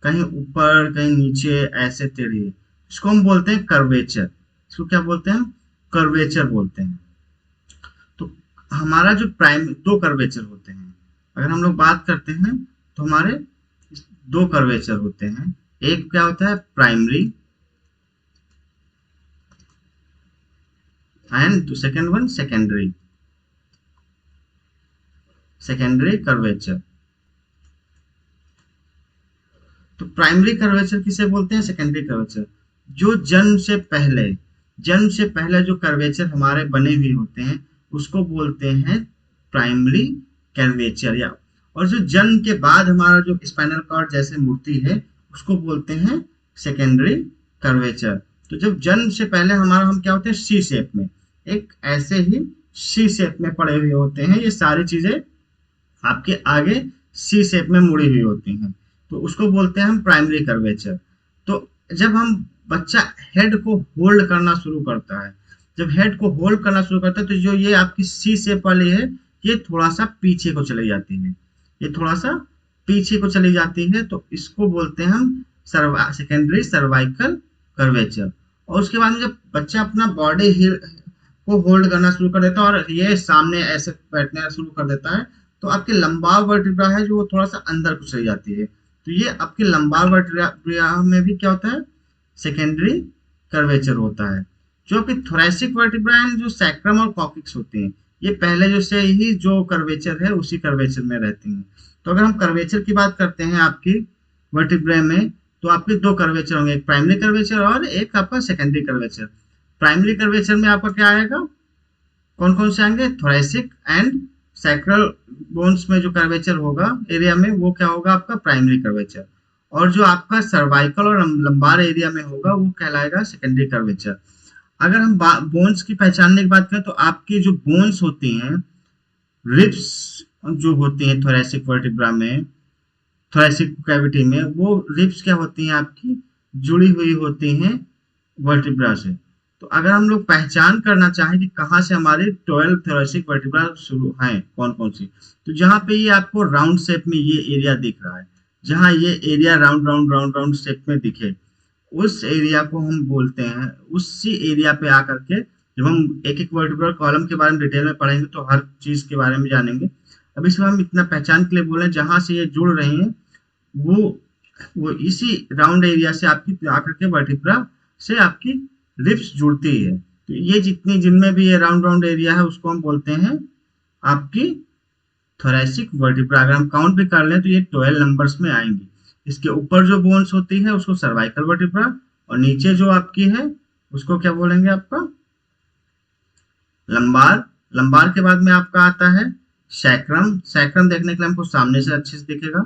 कहीं ऊपर कहीं नीचे ऐसे टेढ़ी है, इसको हम बोलते हैं कर्वेचर। इसको क्या बोलते हैं, कर्वेचर बोलते हैं। तो हमारा जो दो कर्वेचर होते हैं, अगर हम लोग बात करते हैं तो हमारे 2 कर्वेचर होते हैं। एक क्या होता है, primary, and second one secondary curvature. तो प्राइमरी कर्वेचर किसे बोलते हैं, सेकेंडरी कर्वेचर। जो जन्म से पहले जो कर्वेचर हमारे बने हुए होते हैं उसको बोलते हैं प्राइमरी कर्वेचर, या और जो जन्म के बाद हमारा जो स्पाइनल कॉर्ड जैसे मूर्ति है उसको बोलते हैं सेकेंडरी कर्वेचर। तो जब जन्म से पहले हमारा हम क्या होते हैं सी शेप में, एक ऐसे ही सी शेप में पड़े हुए होते हैं, ये सारी चीजें आपके आगे सी शेप में मुड़ी हुई होती हैं, तो उसको बोलते हैं हम प्राइमरी कर्वेचर। तो जब हम बच्चा हेड को होल्ड करना शुरू करता है, जब हेड को होल्ड करना शुरू करता है तो जो ये आपकी सी शेप वाली है ये थोड़ा सा पीछे को चली जाती है, ये थोड़ा सा पीछे को चली जाती है, तो इसको बोलते हैं हम सेकेंडरी सर्वाइकल कर्वेचर। और उसके बाद में जब बच्चा अपना बॉडी को होल्ड करना शुरू कर देता है और ये सामने ऐसे बैठना शुरू कर देता है, तो आपकी लंबार वर्टिब्रा है जो वो थोड़ा सा अंदर को चली जाती है, तो ये आपके लंबार वर्टिब्रा में भी क्या होता है सेकेंडरी कर्वेचर होता है। जो कि थोरैसिक वर्टिब्रा जो सैक्रम और कॉक्सिक्स होते हैं ये पहले जो से ही जो कर्वेचर है उसी कर्वेचर में रहती हैं। तो अगर हम कर्वेचर की बात करते हैं आपकी वर्टिब्रा में, तो आपके दो कर्वेचर होंगे, एक प्राइमरी कर्वेचर और एक आपका सेकेंडरी कर्वेचर। प्राइमरी कर्वेचर में आपका क्या आएगा, कौन कौन से आएंगे, थोरैसिक एंड सैक्रल बोन्स में जो कर्वेचर होगा एरिया में वो क्या होगा आपका प्राइमरी कर्वेचर, और जो आपका सर्वाइकल और लंबार एरिया में होगा वो कहलाएगा सेकेंडरी कर्वेचर। अगर हम बोन्स की पहचानने की बात करें तो आपकी जो बोन्स होती हैं, रिब्स जो होती हैं थोरैसिक वर्टिब्रा में, थोरैसिक कैविटी में, वो रिब्स क्या होती हैं आपकी जुड़ी हुई होती हैं वर्टिब्रा से। तो अगर हम लोग पहचान करना चाहें कि कहाँ से हमारे 12 थोरैसिक वर्टिब्रा शुरू हैं कौन कौन सी, तो जहाँ पे ये आपको राउंड शेप में ये एरिया दिख रहा है, जहाँ ये area round round round round shape में दिखे उस एरिया को हम बोलते हैं, उसी एरिया पे आकर के जब हम एक एक वर्टिब्रल कॉलम के बारे में डिटेल में पढ़ेंगे तो हर चीज के बारे में जानेंगे। अब इसमें हम इतना पहचान के लिए बोले जहां से ये जुड़ रहे हैं वो इसी राउंड एरिया से आपकी आकर के वर्टिब्रा से आपकी रिब्स जुड़ती है। तो ये जितनी जिनमें भी ये राउंड राउंड एरिया है उसको हम बोलते हैं आपकी थोरैसिक वर्टिब्रा। अगर हम काउंट भी कर लें तो ये 12 नंबर्स में आएंगी। इसके ऊपर जो बोन्स होती है उसको सर्वाइकल वर्टिब्रा, और नीचे जो आपकी है उसको क्या बोलेंगे आपका लंबार। लंबार के बाद में आपका आता है सैक्रम। सैक्रम देखने के लिए हमको सामने से अच्छे से दिखेगा,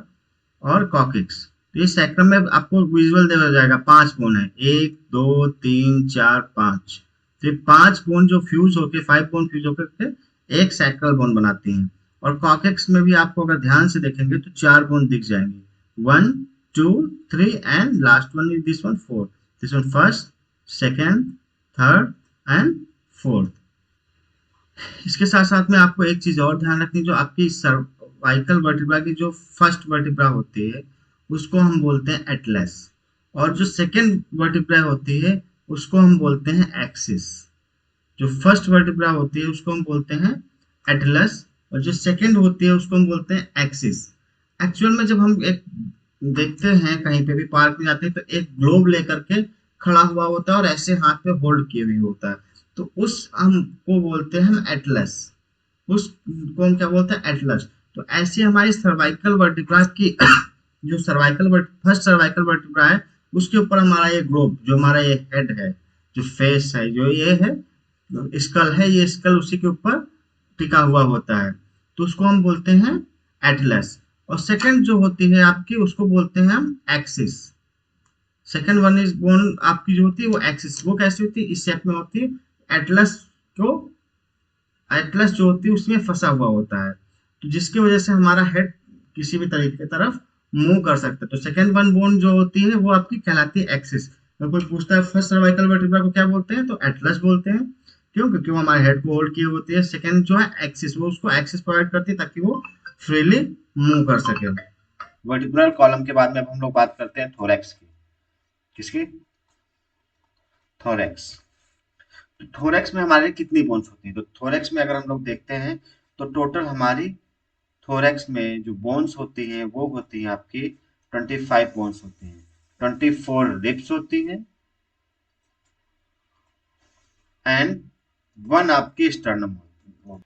और कॉक्सिक्स। तो ये सैक्रम में आपको विजुअल दे जाएगा 5 बोन है, 1 2 3 4 5। तो ये 5 बोन जो फ्यूज होके 5 बोन फ्यूज होकर एक सैक्रल बोन बनाती हैं। और कॉक्सिक्स में भी आपको अगर ध्यान से देखेंगे तो 4 बोन दिख जाएंगे, 1 2 3 and last one is this one 4। This one first second third and fourth. इसके साथ साथ में आपको एक चीज और ध्यान रखनी, जो आपकी सर्वाइकल वर्टिब्रा की जो फर्स्ट वर्टिब्रा होती है उसको हम बोलते हैं एटलस, और जो सेकेंड वर्टिब्रा होती है उसको हम बोलते हैं एक्सिस। जो फर्स्ट वर्टिब्रा होती है उसको हम बोलते हैं एटलस, और जो सेकेंड होती है उसको हम बोलते हैं एक्सिस। एक्चुअल में जब हम एक देखते हैं कहीं पे भी पार्क में जाते हैं तो एक ग्लोब लेकर के खड़ा हुआ होता है और ऐसे हाथ पे होल्ड किए हुए होता है, तो उस हमको बोलते हैं हम एटलस, उस को हम क्या बोलते हैं एटलस। तो ऐसे हमारी सर्वाइकल वर्टिब्रा की जो फर्स्ट सर्वाइकल वर्टिब्रा है उसके ऊपर हमारा ये ग्लोब, जो हमारा ये हेड है, जो फेस है, जो ये है स्कल है, ये स्कल उसी के ऊपर टिका हुआ होता है, तो उसको हम बोलते हैं एटलस। और सेकंड जो होती है आपकी उसको बोलते हैं हम axis. Second one is bone आपकी जो होती है वो एक्सिस, वो कैसी होती है इस शेप में होती है। एटलस जो होती है उसमें फंसा हुआ होता है, तो जिसकी वजह से हमारा हेड किसी भी तरीके की तरफ मूव कर सकता है। तो सेकंड वन बोन जो होती है वो आपकी कहलाती है एक्सिस। तो कोई पूछता है फर्स्ट सर्वाइकल वर्टिब्रा को क्या बोलते हैं, तो एटलस बोलते हैं। क्यों? क्योंकि वो हमारे हेड को होल्ड किए होती है। सेकंड जो है एक्सिस, वो उसको एक्सिस प्रोवाइड करती है ताकि वो फ्रीली मूव कर सके। वर्टिब्रल कॉलम के बाद में अब हम लोग बात करते हैं थोरैक्स की। किसकी? थोरैक्स। तो थोरैक्स में हमारे कितनी बोन्स होती है, तो थोरैक्स में अगर हम लोग देखते हैं तो टोटल हमारी थोरैक्स में जो बोन्स होती है वो होती है आपकी 25 बोन्स होती हैं, 24 रिब्स होती हैं एंड 1 आपकी स्टर्नम होती है।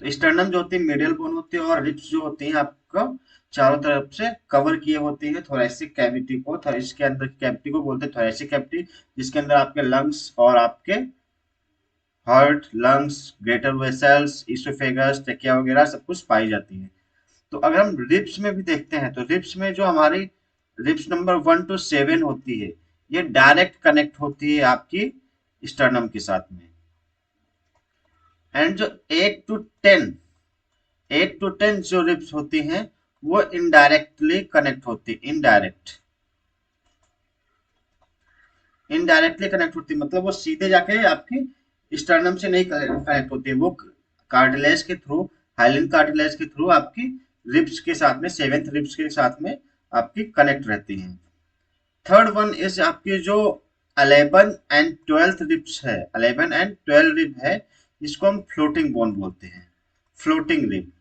तो स्टर्नम जो होती है मीडियल बोन होती है, और रिब्स जो होती हैं आपका चारों तरफ से कवर किए होती है थोरैसिक कैविटी को। इसके अंदर कैविटी को बोलते हैं थोरैसिक कैविटी, जिसके अंदर आपके लंग्स और आपके heart, lungs, greater vessels, oesophagus, trachea वगैरह सब कुछ पाई जाती है। तो अगर हम रिब्स में भी देखते हैं तो रिब्स में जो हमारी रिब्स नंबर 1 to 7 होती है, ये डायरेक्ट कनेक्ट होती है आपकी स्टर्नम के साथ में। एंड जो 8 to 10 जो रिब्स होती हैं वो इनडायरेक्टली कनेक्ट होती है। इनडायरेक्टली कनेक्ट होती है मतलब वो सीधे जाके आपकी स्टर्नम से नहीं कनेक्ट होती है, वो कार्टिलेज के थ्रू, हाइलिन कार्टिलेज के थ्रू आपकी रिब्स के साथ में, सेवेंथ रिब्स के साथ में आपकी कनेक्ट रहती हैं। थर्ड वन इज आपकी जो 11 एंड 12 रिब्स है, 11 एंड 12 रिब है, इसको हम फ्लोटिंग बोन बोलते हैं। फ्लोटिंग रिब,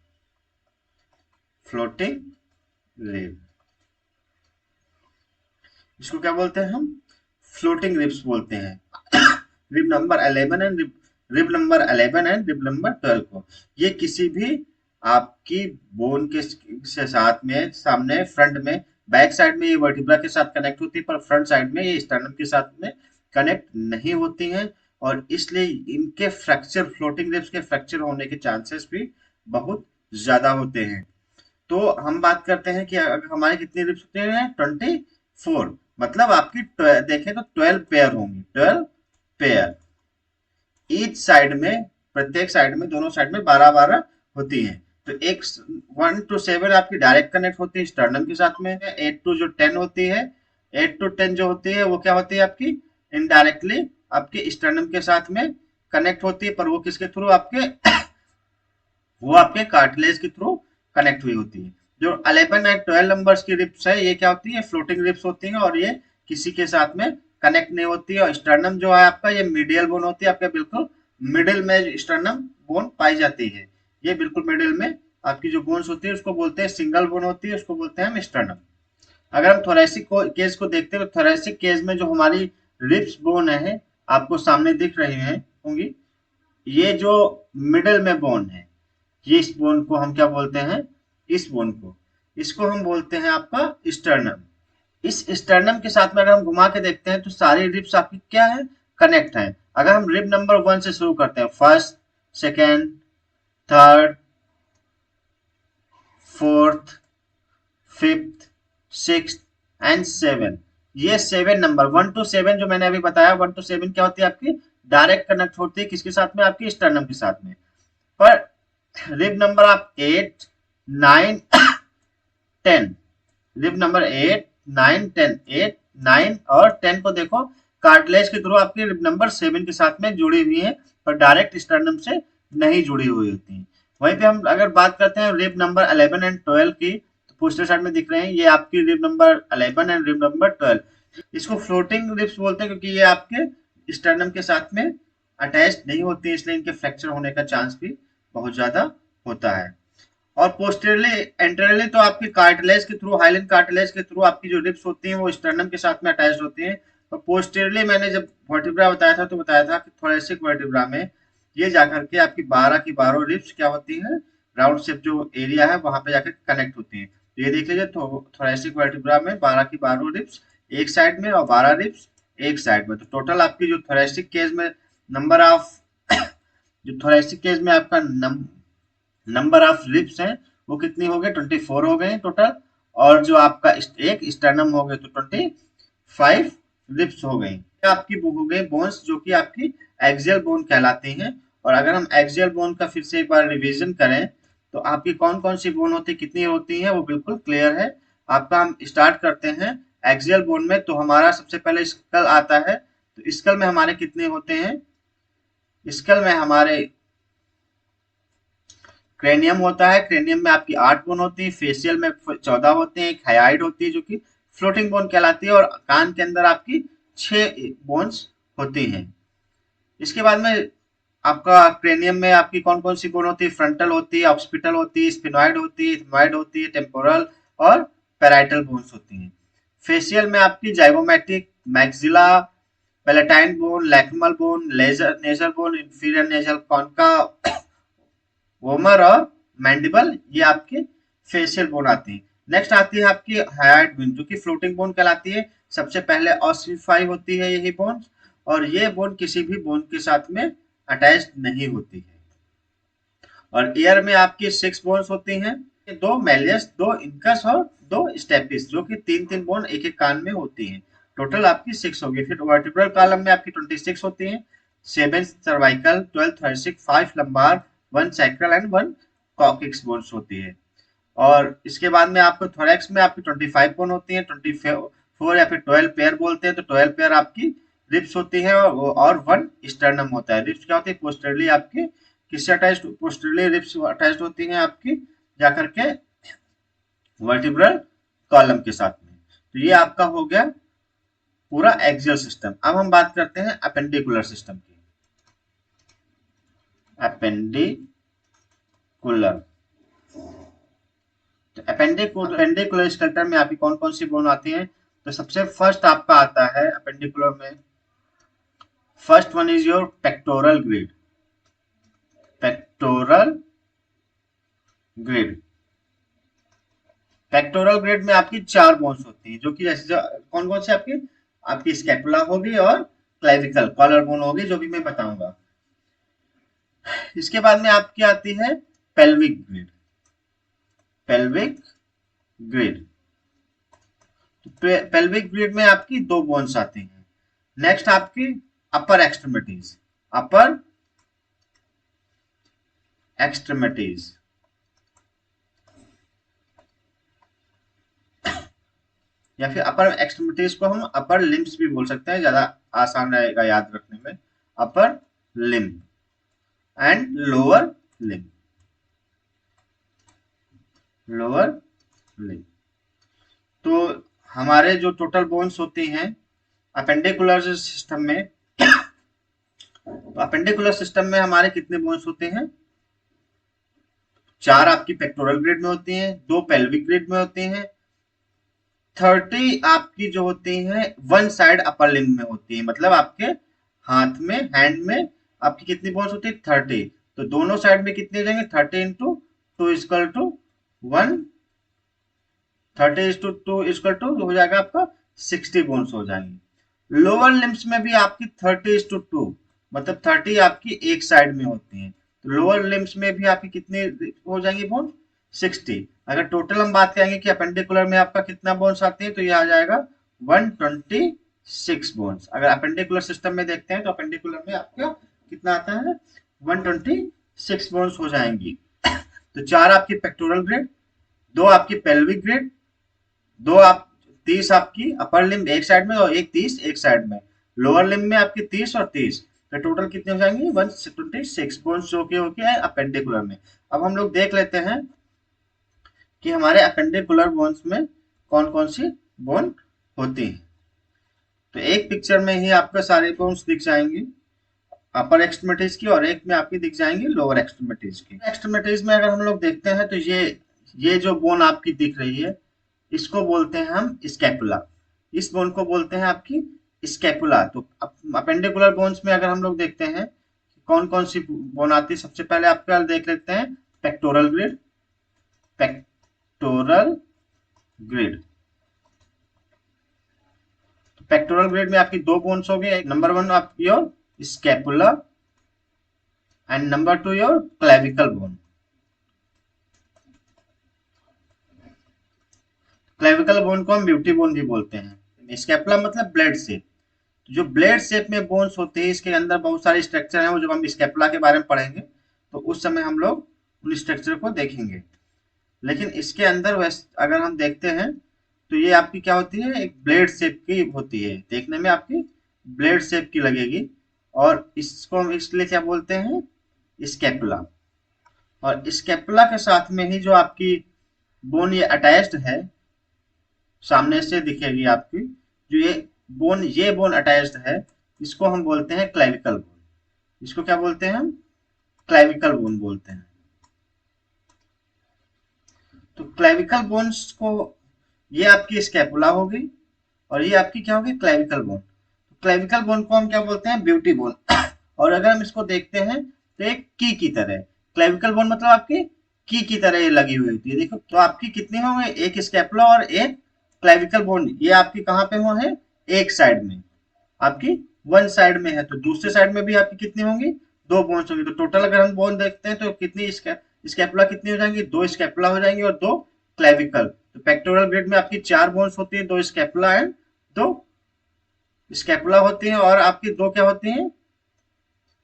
फ्लोटिंग रिब, इसको क्या बोलते हैं हम? फ्लोटिंग रिब्स बोलते हैं। Rib number 11 and rib number 11 and rib number 12 को, ये किसी भी आपकी बोन के साथ में, सामने फ्रंट में, बैक साइड में ये वर्टिब्रा के साथ कनेक्ट होती है, पर फ्रंट साइड में ये स्टर्नम के साथ में कनेक्ट नहीं होती हैं, और इसलिए इनके फ्रैक्चर, फ्लोटिंग रिब्स के फ्रैक्चर होने के चांसेस भी बहुत ज्यादा होते हैं। तो हम बात करते हैं कि अगर हमारे कितने रिब्स होते हैं? 24, मतलब आपकी देखें तो 12 पेयर होंगी, 12 पेयर ईच साइड में, प्रत्येक साइड में, दोनों साइड में 12-12 होती हैं। तो एक 1 to 7 आपकी डायरेक्ट कनेक्ट होती है स्टर्नम के साथ में, 8 to 10 होती है, 8 to 10 जो होती है वो क्या होती है आपकी? इनडायरेक्टली आपके स्टर्नम के साथ में कनेक्ट होती है, पर वो किसके थ्रू? आपके वो आपके कार्टिलेज के थ्रू कनेक्ट हुई होती है। जो 11 एंड 12 नंबर्स की रिप्स है, ये क्या होती है? फ्लोटिंग रिप्स होती हैं, और ये किसी के साथ में कनेक्ट नहीं होती है। और स्टर्नम जो है आपका, ये मीडियल बोन होती है, आपके बिल्कुल मिडिल में स्टर्नम बोन पाई जाती है। ये बिल्कुल मिडिल में आपकी जो बोन्स होती है उसको बोलते हैं, सिंगल बोन होती है, उसको बोलते हैं हम स्टर्नम। अगर हम थोरेसिक केस को देखते हैं तो थोरेसिक केस में जो हमारी रिप्स बोन है आपको सामने दिख रही है होंगी, ये जो मिडिल में बोन है, ये इस बोन को हम क्या बोलते हैं? इस बोन को, इसको हम बोलते हैं आपका स्टर्नम। इस स्टर्नम के साथ में अगर हम घुमा के देखते हैं तो सारी रिब्स आपकी क्या है? कनेक्ट है। अगर हम रिब नंबर 1 से शुरू करते हैं, first, second, third, fourth, fifth, six and 7, ये 7 नंबर 1 to 7 जो मैंने अभी बताया, 1 to 7 क्या होती है आपकी? डायरेक्ट कनेक्ट होती है किसके साथ में? आपकी स्टर्नम के साथ में। पर रिब नंबर आप 8, 9, 10, रिब नंबर 8, 9, 10, 8, 9 और 10 को देखो, कार्टिलेज के थ्रू आपकी रिब नंबर 7 के साथ में जुड़ी हुई है, पर डायरेक्ट स्टर्नम से नहीं जुड़ी हुई होती है। वहीं पे हम अगर बात करते हैं रिब नंबर 11 एंड 12 की, तो पोस्टर साइड में दिख रहे हैं, ये आपकी rib number 11 and rib number 12। इसको फ्लोटिंग रिब्स बोलते हैं क्योंकि ये आपके स्टर्नम के साथ में अटैच नहीं होती है, इसलिए इनके फ्रैक्चर होने का चांस भी बहुत ज्यादा होता है। और पोस्टेरली, एंटेरली तो आपकी कार्टिलेज के थ्रू, हाइलिन कार्टिलेज के थ्रू आपकी जो रिब्स होती हैं वो स्टर्नम के साथ में अटैच होती हैं। और पोस्टेरली मैंने जब वर्टिब्रा बताया था तो बताया था कि थोरेसिक वर्टिब्रा में ये जाकर के आपकी 12 की 12 रिब्स क्या होती है? राउंड शेप जो एरिया है वहां पे जाकर कनेक्ट होती है। तो ये देख लीजिए, थोरेसिक वर्टिब्रा में 12 की 12 रिब्स एक साइड में और 12 रिब्स एक साइड में। तो टोटल आपकी जो थोरेसिक केस में नंबर ऑफ जो थोरेसिक केस में आपका नंबर ऑफ रिब्स हैं वो कितनी हो गए? 24 हो गए टोटल। और जो आपका एक स्टर्नम हो गए तो 25 रिब्स हो गई। आपकी हो गई बोन्स जो कि आपकी एक्सियल बोन कहलाती हैं। और अगर हम एक्सियल बोन का फिर से एक बार रिवीजन करें तो आपकी कौन कौन सी बोन होती है, कितनी होती है, वो बिल्कुल क्लियर है आपका। हम स्टार्ट करते हैं एक्सियल बोन में, तो हमारा सबसे पहले स्कल आता है। तो स्कल में हमारे कितने होते हैं? स्कल में हमारे क्रेनियम होता है, क्रेनियम में आपकी 8 बोन होती है, फेशियल में 14 होते हैं, एक हाइड होती है जो कि फ्लोटिंग बोन कहलाती है, और कान के अंदर आपकी 6 बोन्स होती हैं। इसके बाद में आपका क्रेनियम में आपकी कौन कौन सी बोन होती है? फ्रंटल होती है, ऑक्सीपिटल होती है, स्फिनॉइड होती है, इथमॉइड होती है, टेम्पोरल और पैराइटल बोन्स होती हैं। फेशियल में आपकी zygomatic, maxilla, palatine bone, lacrimal bone, lesser nasal bone, inferior nasal concha, vomer और मैंडिबल, ये आपके फेशियल बोन आती है। नेक्स्ट आती है आपकी हाइड बोन जो कि फ्लोटिंग बोन कहलाती है। सबसे पहले ऑसिफाई होती है यही बोन, और ये बोन किसी भी बोन के साथ में अटैच नहीं होती है। और ईयर में आपकी 6 बोन्स होती हैं, 2 मेलियस, 2 इंकस और 2 स्टेपिस, जो कि 3-3 बोन एक एक कान में होती हैं। टोटल आपकी 6 होगी। फिर वर्टिब्रल कॉलम में आपकी 26 होती हैं, 7 cervical, 12 thoracic, 5 lumbar, 1 sacral and 1 coccyx bones होती है। और इसके बाद में आपको थोरैक्स में आपकी 25 बोन होती हैं, 24 या फिर 12 पेयर बोलते हैं, तो 12 पेयर आपकी रिब्स होती है और 1 स्टर्नम होता है। रिब्स क्या होती है? पोस्टरली आपकी किससे अटैच्ड? पोस्टरली रिब्स अटैच्ड होती हैं आपकी जाकर के वर्टिब्रल कॉलम के साथ में। तो ये आपका हो गया पूरा एक्सियल सिस्टम। अब हम बात करते हैं अपेंडिकुलर सिस्टम की। अपेंडिकुलर, तो अपेंडिकुलर स्कल्टन में आपकी कौन कौन सी बोन आती हैं? तो सबसे फर्स्ट आपका आता है अपेंडिकुलर में, first one is your pectoral grid. Pectoral grid, pectoral grid में आपकी 4 बोन्स होती हैं, जो कि जैसे कौन कौन सी आपकी आपकी स्कैपुला होगी और क्लेविकल, कॉलर बोन होगी, जो भी मैं बताऊंगा। इसके बाद में आपकी आती है pelvic grid. Pelvic grid, pelvic grid में आपकी 2 बोन्स आती हैं। नेक्स्ट आपकी अपर एक्सट्रीमिटीज, अपर एक्सट्रीमिटीज, या फिर अपर एक्सट्रीमिटीज को हम अपर लिम्स भी बोल सकते हैं, ज्यादा आसान रहेगा याद रखने में। Upper limb and lower limb, lower limb. तो हमारे जो टोटल बोन्स होती हैं अपेंडिकुलर सिस्टम में, तो अपेंडिकुलर सिस्टम में हमारे कितने बोन्स होते हैं? 4 आपकी पेक्टोरल ग्रिड में होती हैं, 2 पेल्विक ग्रिड में होती हैं, 30 आपकी जो होती हैं वन साइड अपर लिम्ब में होती है। मतलब आपके हाथ में, हैंड में आपकी कितनी बोन्स होती है? 30। तो दोनों साइड में कितने हो जाएंगे? 30 into 2 equal to 1, 30:2 equal to हो जाएगा आपका 60 बोन्स हो जाएंगे। लोअर लिम्स में भी आपकी 30:2, मतलब 30 आपकी एक साइड में होती है। तो लोअर लिम्स में भी आपकी कितनी हो जाएंगी बोन? 60। अगर टोटल हम बात करेंगे कि अपेंडिकुलर में आपका कितना बोन्स आते हैं, तो ये आ जाएगा 126 बोन्स। अगर अपेंडिकुलर सिस्टम में देखते हैं तो अपेंडिकुलर में आपका कितना आता है? 126 बोन्स हो जाएंगी। तो 4 आपकी पेक्टोरल ग्रिड, 2 आपकी पेल्विक ग्रिड, 2 आप 30 आपकी अपर लिम्ब एक साइड में और एक 30 एक साइड में। लोअर लिम्ब में आपकी 30 और 30, तो टोटल कितने हो जाएंगे? 126 बोन्स जो कि होके है अपेंडिकुलर में। अब हम लोग देख लेते हैं कि हमारे अपेंडिकुलर बोन्स में कौन कौन सी बोन होती है। तो एक पिक्चर में ही आपका सारे बोन्स दिख जाएंगी अपर एक्सट्रीमिटीज की, और एक में आपकी दिख जाएंगी लोअर एक्सट्रीमिटीज की। एक्सट्रीमिटीज में अगर हम लोग देखते हैं तो ये जो बोन आपकी दिख रही है, इसको बोलते हैं हम स्कैपुला। इस बोन को बोलते हैं आपकी स्कैपुला। तो अपेंडिकुलर बोन्स में अगर हम लोग देखते हैं कौन कौन सी बोन आती है, सबसे पहले आपका देख लेते हैं pectoral grid. Pectoral grid, pectoral grid में आपकी 2 बोन्स हो गए। नंबर 1 आपकी your scapula and number 2 your clavicle bone. Clavicle bone को हम ब्यूटी बोन भी बोलते हैं। स्कैपुला मतलब ब्लेड शेप, जो ब्लेड शेप में बोन्स होते हैं, इसके अंदर बहुत सारे स्ट्रक्चर हैं, वो जब हम स्कैपुला के बारे में पढ़ेंगे तो उस समय हम लोग उन स्ट्रक्चर को देखेंगे। लेकिन इसके अंदर वैसे अगर हम देखते हैं तो ये आपकी क्या होती है? एक ब्लेड शेप की होती है, देखने में आपकी ब्लेड शेप की लगेगी, और इसको हम इसलिए क्या बोलते हैं? स्कैपुला। और स्कैपुला के साथ में ही जो आपकी बोन ये अटैच्ड है, सामने से दिखेगी आपकी, जो ये बोन अटैच्ड है, इसको हम बोलते हैं क्लेविकल बोन। इसको क्या बोलते हैं हम? क्लेविकल बोन बोलते हैं। तो क्लेविकल बोन्स को, ये आपकी स्कैपुला होगी और ये आपकी क्या होगी? Clavicle bone. क्लेविकल बोन को हम क्या बोलते हैं? Beauty bone. और अगर हम इसको देखते हैं तो एक की तरह, क्लेविकल बोन मतलब आपकी की तरह ये लगी हुई होती है। देखो तो आपकी कितनी होंगे? एक स्कैपुला और एक क्लेविकल बोन। ये आपकी कहाँ पे हुआ है? एक साइड में, आपकी वन साइड में है। तो दूसरे साइड में भी आपकी कितनी होंगी? 2 बोन्स होंगे। तो टोटल अगर हम बोन देखते हैं तो कितनी स्कैपुला कितनी हो जाएंगी, 2 स्कैपुला हो जाएंगी और 2 क्लेविकल। तो पेक्टोरल ग्रेड में आपकी 4 बोन्स होती है, 2 स्कैपुला एंड 2 स्कैपुला होती हैं, और आपकी 2 क्या होती हैं,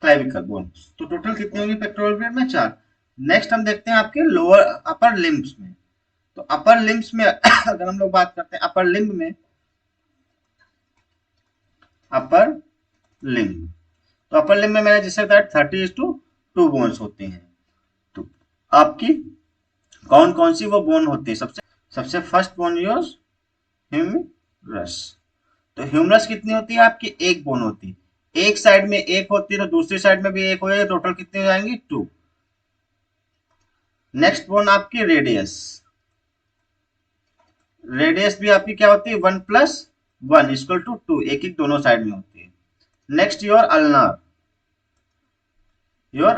क्लेविकल बोन्स। तो टोटल कितनी होंगी पेक्टोरल ग्रेड में, 4। नेक्स्ट हम देखते हैं आपके लोअर अपर लिम्ब्स में। तो अपर लिम्ब्स में अगर हम लोग बात करते हैं अपर लिम्ब में, अपर लिम्ब, तो अपर लिम्ब में मैंने जैसे बताया 30:2 बोन्स होते हैं। तो आपकी कौन कौन सी वो बोन होती है, सबसे सबसे फर्स्ट बोन योज ह्यूमरस। तो ह्यूमरस कितनी होती है आपकी, एक बोन होती है। एक साइड में एक होती है तो दूसरी साइड में भी एक हो जाएगी, टोटल कितनी हो जाएंगी, 2। नेक्स्ट बोन आपकी रेडियस। रेडियस भी आपकी क्या होती है, 1+1=2, एक एक दोनों साइड में होती है। नेक्स्ट योर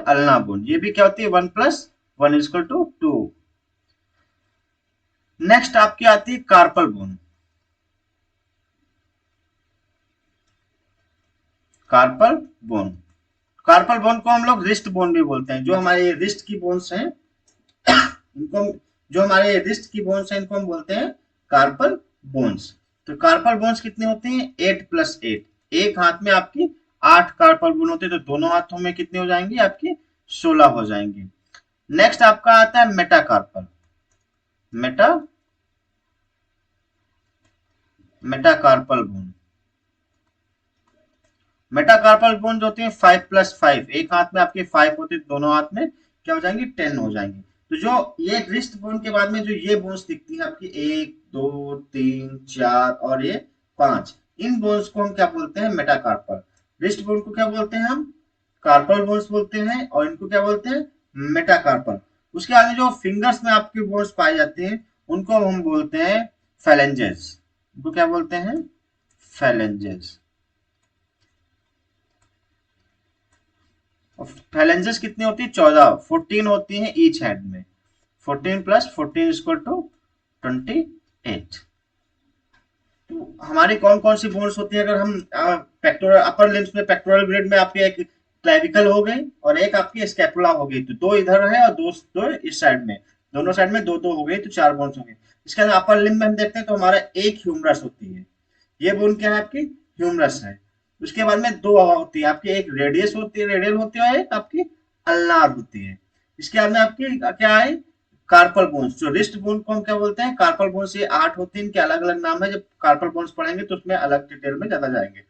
अल्ना बोन, ये भी क्या होती है, 1+1=2। नेक्स्ट आपकी आती है carpal bone. Carpal bone, carpal bone को हम लोग रिस्ट बोन भी बोलते हैं। जो हमारे रिस्ट की बोन्स हैं इनको जो हमारे रिस्ट की बोन्स हैं इनको हम बोलते हैं कार्पल बोन्स। तो कार्पल बोन्स कितनी होती हैं, 8+8। एक हाथ में आपकी 8 कार्पल बोन होते हैं, तो दोनों हाथों में कितनी हो जाएंगी आपकी, 16 हो जाएंगी। नेक्स्ट आपका आता है metacarpal. Meta metacarpal bone, metacarpal bone जो होती है 5+5। एक हाथ में आपके 5 होते हैं, दोनों हाथ में क्या हो जाएंगी, 10 हो जाएंगी। तो जो ये रिस्ट बोन के बाद में जो ये बोन्स दिखती है आपकी 1 2 3 4 और ये 5, इन बोन्स को हम क्या बोलते हैं, मेटाकार्पल। रिस्ट बोन को क्या बोलते हैं हम, कार्पल बोन्स बोलते हैं, और इनको क्या बोलते हैं, मेटाकार्पल। उसके आगे जो फिंगर्स में आपके बोन्स पाए जाते हैं उनको हम बोलते हैं फैलेंजेस। उनको क्या बोलते हैं, फैलेंजेस। फैलेंजेस कितनी होती है, 14, 14 होती है ईच हैंड में। 14+14=28। तो हमारी कौन कौन सी बोन्स होती है, अगर हम पेक्टोरल अपर लिम्स में, पेक्टोरल ग्रेड में आपकी एक क्लेविकल हो गई और एक आपकी स्कैपुला हो गई, तो 2 इधर है और दो दो इस साइड में, दोनों साइड में 2 2 हो गई, तो 4 बोन्स हो गई। इसके अंदर अपर लिम्ब में हम देखते हैं तो हमारा एक ह्यूमरस होती है, ये बोन क्या है आपकी, ह्यूमरस है। उसके बाद में 2 होती है आपकी, एक रेडियस होती है, रेडियल होती है, एक आपकी अल्नार होती है। इसके बाद में आपकी क्या है, कार्पल बोन्स। जो रिस्ट बोन को हम क्या बोलते हैं, कार्पल बोन्स। ये 8 होती है, इनके अलग अलग नाम है, जब कार्पल बोन्स पढ़ेंगे तो उसमें अलग डिटेल में ज्यादा जाएंगे।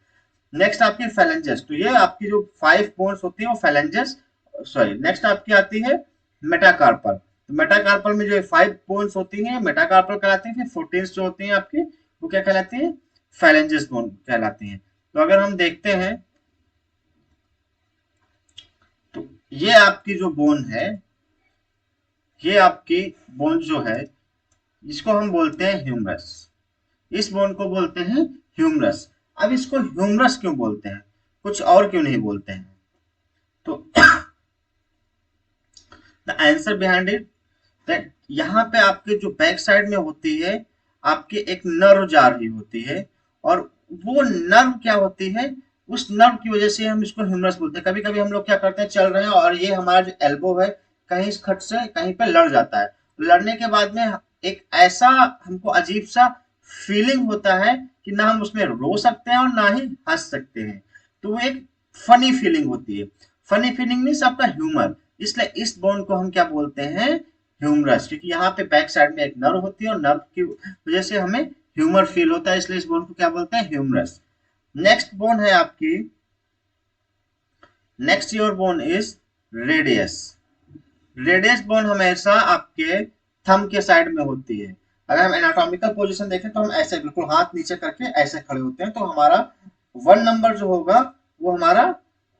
नेक्स्ट आपकी फैलेंजेस। तो ये आपकी जो 5 बोन्स होती है वो फैलेंजेस, सॉरी। नेक्स्ट आपकी आती है मेटाकार्पल। तो मेटाकार्पल में जो 5 बोन्स होती हैं मेटाकार्पल कहलाती है, फिर 14 जो होती हैं आपकी वो क्या कहलाती है, फैलेंजेस बोन कहलाती हैं। तो अगर हम देखते हैं तो ये आपकी जो बोन है, ये आपकी बोन जो है इसको हम बोलते हैं ह्यूमरस। इस बोन को बोलते हैं ह्यूमरस। अब इसको ह्यूमरस क्यों बोलते हैं, कुछ और क्यों नहीं बोलते हैं, तो the answer behind it that यहाँ पे आपके जो बैक साइड में होती है आपकी एक नर्व जा रही होती है, और वो नर्व क्या होती है, उस नर्व की वजह से हम इसको ह्यूमरस बोलते हैं। कभी कभी हम लोग क्या करते हैं, चल रहे हैं और ये हमारा जो एल्बो है कहीं इस खट से कहीं पे लड़ जाता है। लड़ने के बाद में एक ऐसा हमको अजीब सा फीलिंग होता है कि ना हम उसमें रो सकते हैं और ना ही हंस सकते हैं। तो वो एक फनी फीलिंग होती है। फनी फीलिंग मीन्स आपका ह्यूमर। इसलिए इस बोन को हम क्या बोलते हैं, ह्यूमरस। क्योंकि यहाँ पे बैक साइड में एक नर्व होती है और नर्व की वजह से हमें ह्यूमर फील होता है, इसलिए इस बोन को क्या बोलते हैं, ह्यूमरस। नेक्स्ट बोन है आपकी, next your bone is radius. Radius bone हमेशा आपके थंब के साइड में होती है। अगर हम एनाटॉमिकल पोजीशन देखें तो हम ऐसे बिल्कुल हाथ नीचे करके ऐसे खड़े होते हैं, तो हमारा 1 नंबर जो होगा वो हमारा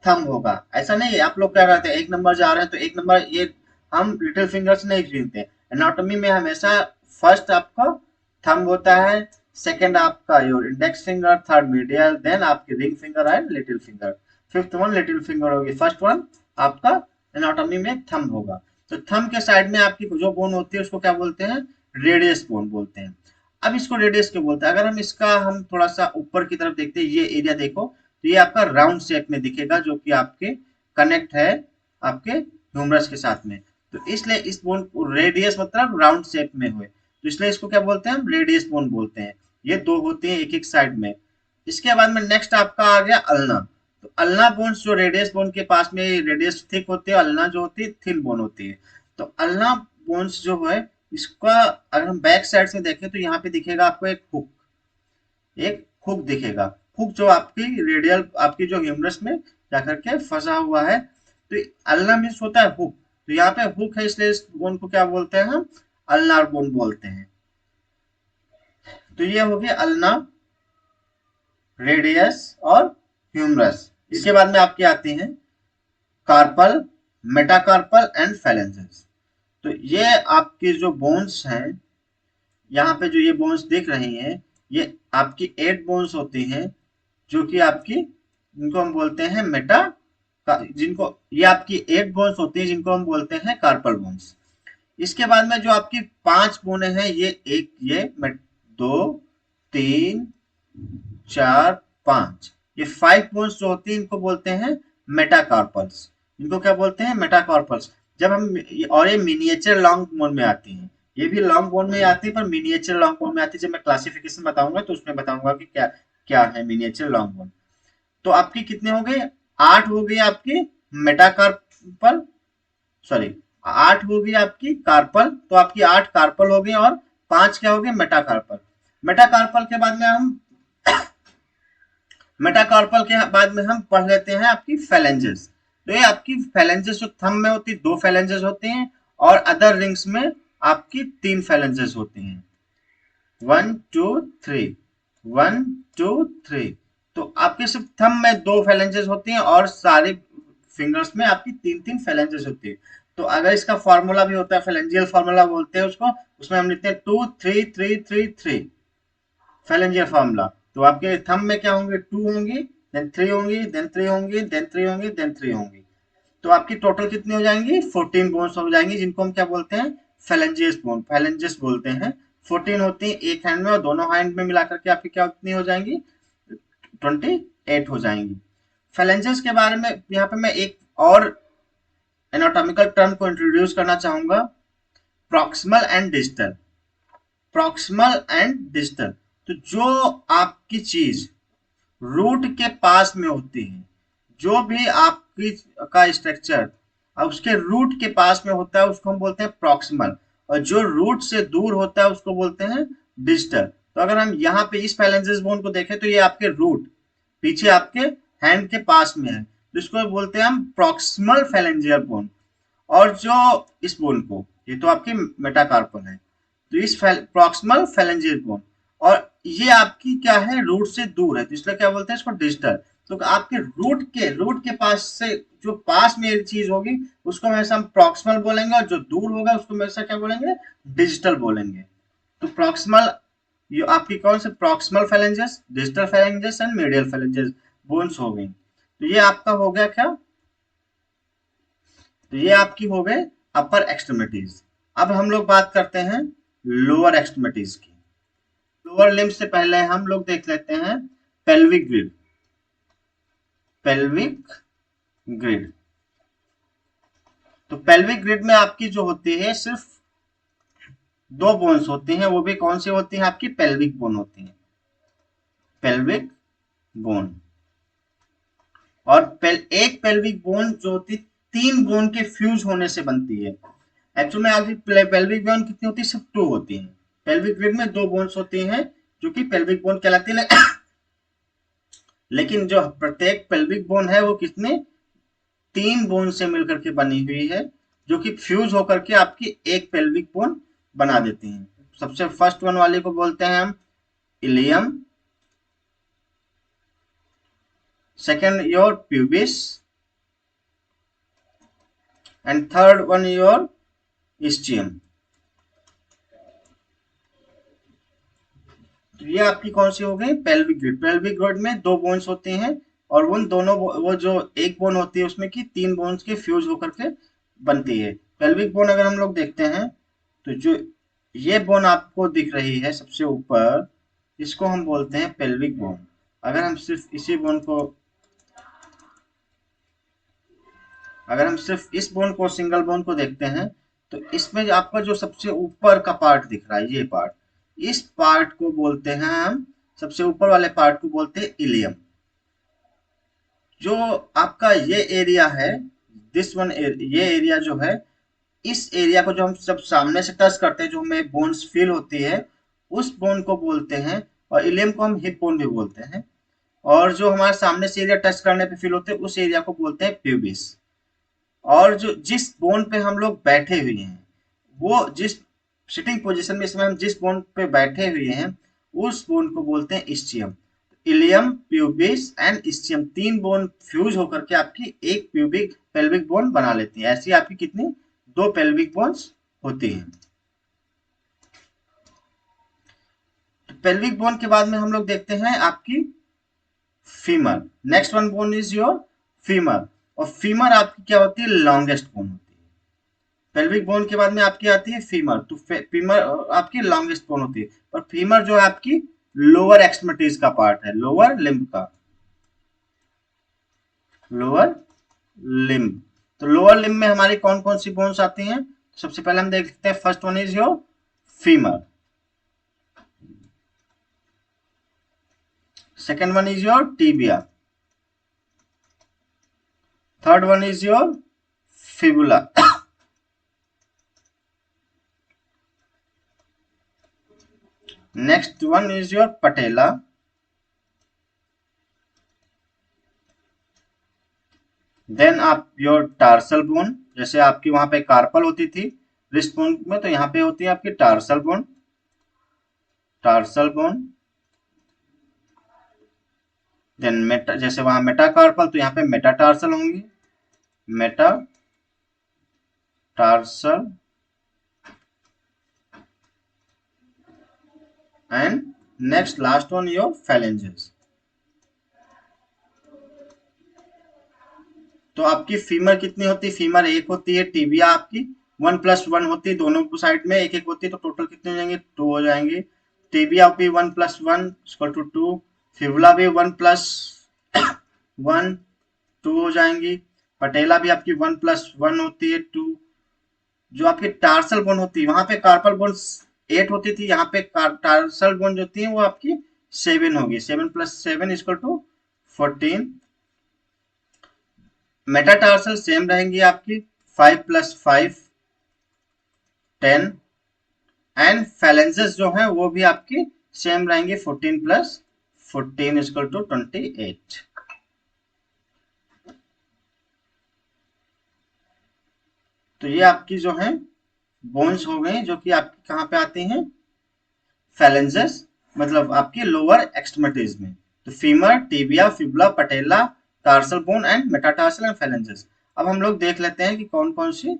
थंब होगा। ऐसा नहीं है आप लोग क्या करते हैं, 1 नंबर जा रहे हैं तो 1 नंबर, ये हम लिटिल फिंगर से नहीं गिनते। एनाटॉमी में हमेशा फर्स्ट आपका थंब होता है, सेकंड आपका your index finger, third medial, then आपकी ring finger and little finger, fifth one little finger होगी, फर्स्ट वन आपका एनाटॉमी में थंब होगा। तो थंब के साइड में आपकी जो बोन होती है उसको क्या बोलते हैं, रेडियस बोन बोलते हैं। अब इसको रेडियस क्यों बोलते हैं, अगर हम इसका हम थोड़ा सा ऊपर की तरफ देखते हैं, ये एरिया देखो, तो ये आपका राउंड शेप में दिखेगा, जो कि आपके कनेक्ट है आपके ह्यूमरस के साथ में। तो इसलिए इस बोन रेडियस मतलब राउंड शेप में हुए, तो इसलिए इसको क्या बोलते हैं हम, रेडियस बोन बोलते हैं। ये दो होते हैं एक एक साइड में। इसके बाद में नेक्स्ट आपका आ गया अल्ना। तो अल्ना बोन्स जो रेडियस बोन के पास में, रेडियस थिक होती है, अल्ना जो होती है थिन बोन होती है। तो अल्ना बोन्स जो है इसका अगर हम बैक साइड से देखें तो यहाँ पे दिखेगा आपको एक हुक दिखेगा। हुक जो आपकी रेडियल आपकी जो ह्यूमरस में जाकर के फंसा हुआ है। तो अल्ना मीन्स होता है हुक, तो यहाँ पे हुक है इसलिए इस बोन को क्या बोलते हैं हम, अल्नार बोन बोलते हैं। तो ये हो गया अल्ना, रेडियस और ह्यूमरस। इसके बाद में आपके आते हैं कार्पल, मेटाकार्पल एंड फैलेंजेस। तो ये आपके जो बोन्स हैं, यहाँ पे जो ये बोन्स दिख रही हैं, ये आपकी 8 बोन्स होती हैं, जो कि आपकी जिनको हम बोलते हैं जिनको ये आपकी 8 बोन्स होती है जिनको हम बोलते हैं कार्पल बोन्स। इसके बाद में जो आपकी 5 बोने हैं, ये 2 3 4 5, ये 5 बोन्स जो होती है इनको बोलते हैं मेटाकार्पल्स। इनको क्या बोलते हैं, मेटाकार्पल्स। जब हम और ये मिनिएचर लॉन्ग बोन में आती हैं, ये भी लॉन्ग बोन में आती है पर मिनिएचर लॉन्ग बोन में आती है। जब मैं क्लासिफिकेशन बताऊंगा तो उसमें बताऊंगा कि क्या क्या है मिनिएचर लॉन्ग बोन। तो आपकी कितने हो गए, 8 हो गई आपकी मेटाकार्पल, सॉरी 8 हो गई आपकी कार्पल। तो आपकी 8 कार्पल हो गई और 5 क्या हो गए, मेटाकार्पल। मेटाकार्पल के बाद में हम मेटाकार्पल के बाद में हम पढ़ लेते हैं आपकी फैलेंजेस। तो ये आपकी फैलेंजेस जो थंब में होती है 2 फैलेंजेस होते हैं, और अदर रिंग्स में आपकी 3 फैलेंजेस होते हैं। 1 2 3, 1 2 3। तो आपके सिर्फ थंब में 2 फैलेंजेस होती हैं और सारे फिंगर्स में आपकी 3 फैलेंजेस होती है। तो अगर इसका फॉर्मूला भी होता है, फैलेंजियल फॉर्मूला बोलते हैं उसको, उसमें हम लिखते हैं 2 3 3 3 3 फैलेंजियल फॉर्मूला। तो आपके थंब में क्या होंगे, 2 होंगी, देन 3 होंगी, देन 3 होंगी, देन 3 होंगी, देन 3 होंगी। तो आपकी टोटल कितनी हो जाएंगी, 14 बोन्स हो जाएंगी, जिनको हम क्या बोलते हैं, फैलेंजियस बोन, फैलेंजेस बोलते हैं। 14 होती है एक हैंड में, और दोनों हैंड में मिलाकर के आपकी क्या कितनी हो जाएंगी, 28 हो जाएंगी। फैलेंजेस के बारे में यहाँ पे मैं एक और एनाटॉमिकल टर्म को इंट्रोड्यूस करना चाहूंगा, proximal and distal. Proximal and distal, तो जो आपकी चीज रूट के पास में होती है, जो भी आपकी का स्ट्रक्चर उसके रूट के पास में होता है उसको हम बोलते हैं प्रॉक्सिमल, और जो रूट से दूर होता है उसको बोलते हैं डिस्टल। तो अगर हम यहाँ पे इस फैलेंजेस बोन को देखें तो ये आपके रूट पीछे आपके हैंड के पास में है, तो इसको बोलते हैं हम प्रॉक्सिमल फैलेंजियल बोन। और जो इस बोन को, ये तो आपकी मेटाकार्पल है, तो इस प्रॉक्सिमल फैलेंजियल बोन, और ये आपकी क्या है, रूट से दूर है, तो इसलिए क्या बोलते हैं इसको डिस्टल। तो आपके रूट के पास से जो पास में एक चीज होगी उसको हमेशा हम प्रॉक्सिमल बोलेंगे, और जो दूर होगा उसको हमेशा क्या बोलेंगे, डिजिटल बोलेंगे। तो प्रॉक्सिमल, ये आपकी कौन से, proximal phalanges, digital phalanges and medial phalanges bones हो गई। तो ये आपका हो गया क्या, तो ये आपकी हो गए अपर एक्सट्रीमिटीज। अब हम लोग बात करते हैं लोअर एक्सट्रीमिटीज की। लोअर लिम्ब से पहले हम लोग देख लेते हैं पेल्विक ग्रिड। पेल्विक ग्रिड, तो पेल्विक ग्रिड में आपकी जो होती है सिर्फ 2 बोन्स होती हैं, वो भी कौन सी होती हैं, आपकी पेल्विक बोन होती है, पेल्विक बोन। और एक पेल्विक बोन जो होती 3 बोन के फ्यूज होने से बनती है। एक्चुअल में आपकी पेल्विक बोन कितनी होती है, सिर्फ 2 होती है। पेल्विक ग्रिड में 2 बोन्स होती हैं जो कि पेल्विक बोन कहलाती है। लेकिन जो प्रत्येक पेल्विक बोन है वो कितने, 3 बोन से मिलकर के बनी हुई है, जो कि फ्यूज होकर के आपकी एक पेल्विक बोन बना देती हैं। सबसे फर्स्ट वन वाले को बोलते हैं हम ilium, second your pubis, and third one your ischium। तो ये आपकी कौन सी हो गई, पेल्विक ग्रिड। पेल्विक ग्रिड में 2 बोन्स होते हैं, और उन दोनों वो जो एक बोन होती है उसमें की 3 बोन्स के फ्यूज होकर के बनती है। पेल्विक बोन अगर हम लोग देखते हैं तो जो ये बोन आपको दिख रही है सबसे ऊपर, इसको हम बोलते हैं पेल्विक बोन। अगर हम सिर्फ इसी बोन को अगर हम सिर्फ इस बोन को, सिंगल बोन को देखते हैं, तो इसमें जो आपका जो सबसे ऊपर का पार्ट दिख रहा है, ये पार्ट, इस पार्ट को बोलते हैं हम, सबसे ऊपर वाले पार्ट को बोलते हैं इलियम। जो आपका ये एरिया है, दिस वन, ये एरिया जो है, इस एरिया को जो हम सब सामने से टच करते हैं, जो हमें बोन्स फील होती है, उस बोन को बोलते हैं, और इलियम को हम हिप बोन भी बोलते हैं। और जो हमारे सामने से एरिया टच करने पे फील होते हैं, उस एरिया को बोलते हैं प्यूबिस। और जो जिस बोन पे हम लोग बैठे हुए हैं, वो जिस सिटिंग पोजीशन में इसमें हम जिस बोन पे बैठे हुए हैं, उस बोन को बोलते हैं ischium. Ilium, pubis and ischium, तीन बोन फ्यूज होकर के आपकी एक प्यूबिक पेल्विक बोन बना लेती है। ऐसी आपकी कितनी, दो पेल्विक बोन्स होती हैं। तो पेल्विक बोन के बाद में हम लोग देखते हैं आपकी femur. Next one bone is your femur. और फीमर आपकी क्या होती है, लॉन्गेस्ट बोन होती है। पेल्विक बोन के बाद में आपकी आती है फीमर, तो फीमर आपकी लॉन्गेस्ट बोन होती है। और फीमर जो है आपकी लोअर एक्सट्रीमिटीज का पार्ट है, लोअर लिम्ब का, लोअर लिम्ब। तो लोअर लिम्ब में हमारी कौन कौन सी बोन्स आती हैं? सबसे पहले हम देखते हैं, first one is your femur, second one is your tibia, third one is your fibula, next one is your patella, then आप योर टार्सल बोन, जैसे आपकी वहां पे कार्पल होती थी रिस्ट बोन में, तो यहाँ पे होती है आपकी tarsal bone, tarsal bone. Then meta, जैसे वहां मेटाकार्पल, तो यहाँ पे मेटाटार्सल होंगी, meta tarsal and next last one your phalanges। तो आपकी फीमर कितनी होती है? फीमर एक होती है। टीबिया आपकी 1+1 होती है, दोनों साइड में एक एक होती है, तो टोटल कितने हो जाएंगे? 2 हो जाएंगे। टीबिया भी 1+1 इक्वल टू 2, फिबुला भी 1+1 2 हो जाएंगी, पटेला भी आपकी 1+1 होती है 2। जो आपकी टार्सल बोन होती है, वहां पे कार्पल बोन 8 होती थी, यहाँ पे टार्सल बोन जो होती है वो आपकी 7 होगी, 7+7 इक्वल टू 14। मेटाटार्सल सेम रहेंगी आपकी, 5+5 10। एंड phalanges जो है वो भी आपकी सेम रहेंगी, 14+14 इक्वल टू 28। तो ये आपकी जो है बोन्स हो गई, जो कि आपकी कहाँ पे आती हैं? phalanges, मतलब आपकी लोअर एक्सट्रीमिटीज में। तो femur, tibia, fibula, patella, tarsal bone and metatarsal and phalanges। अब हम लोग देख लेते हैं कि कौन कौन सी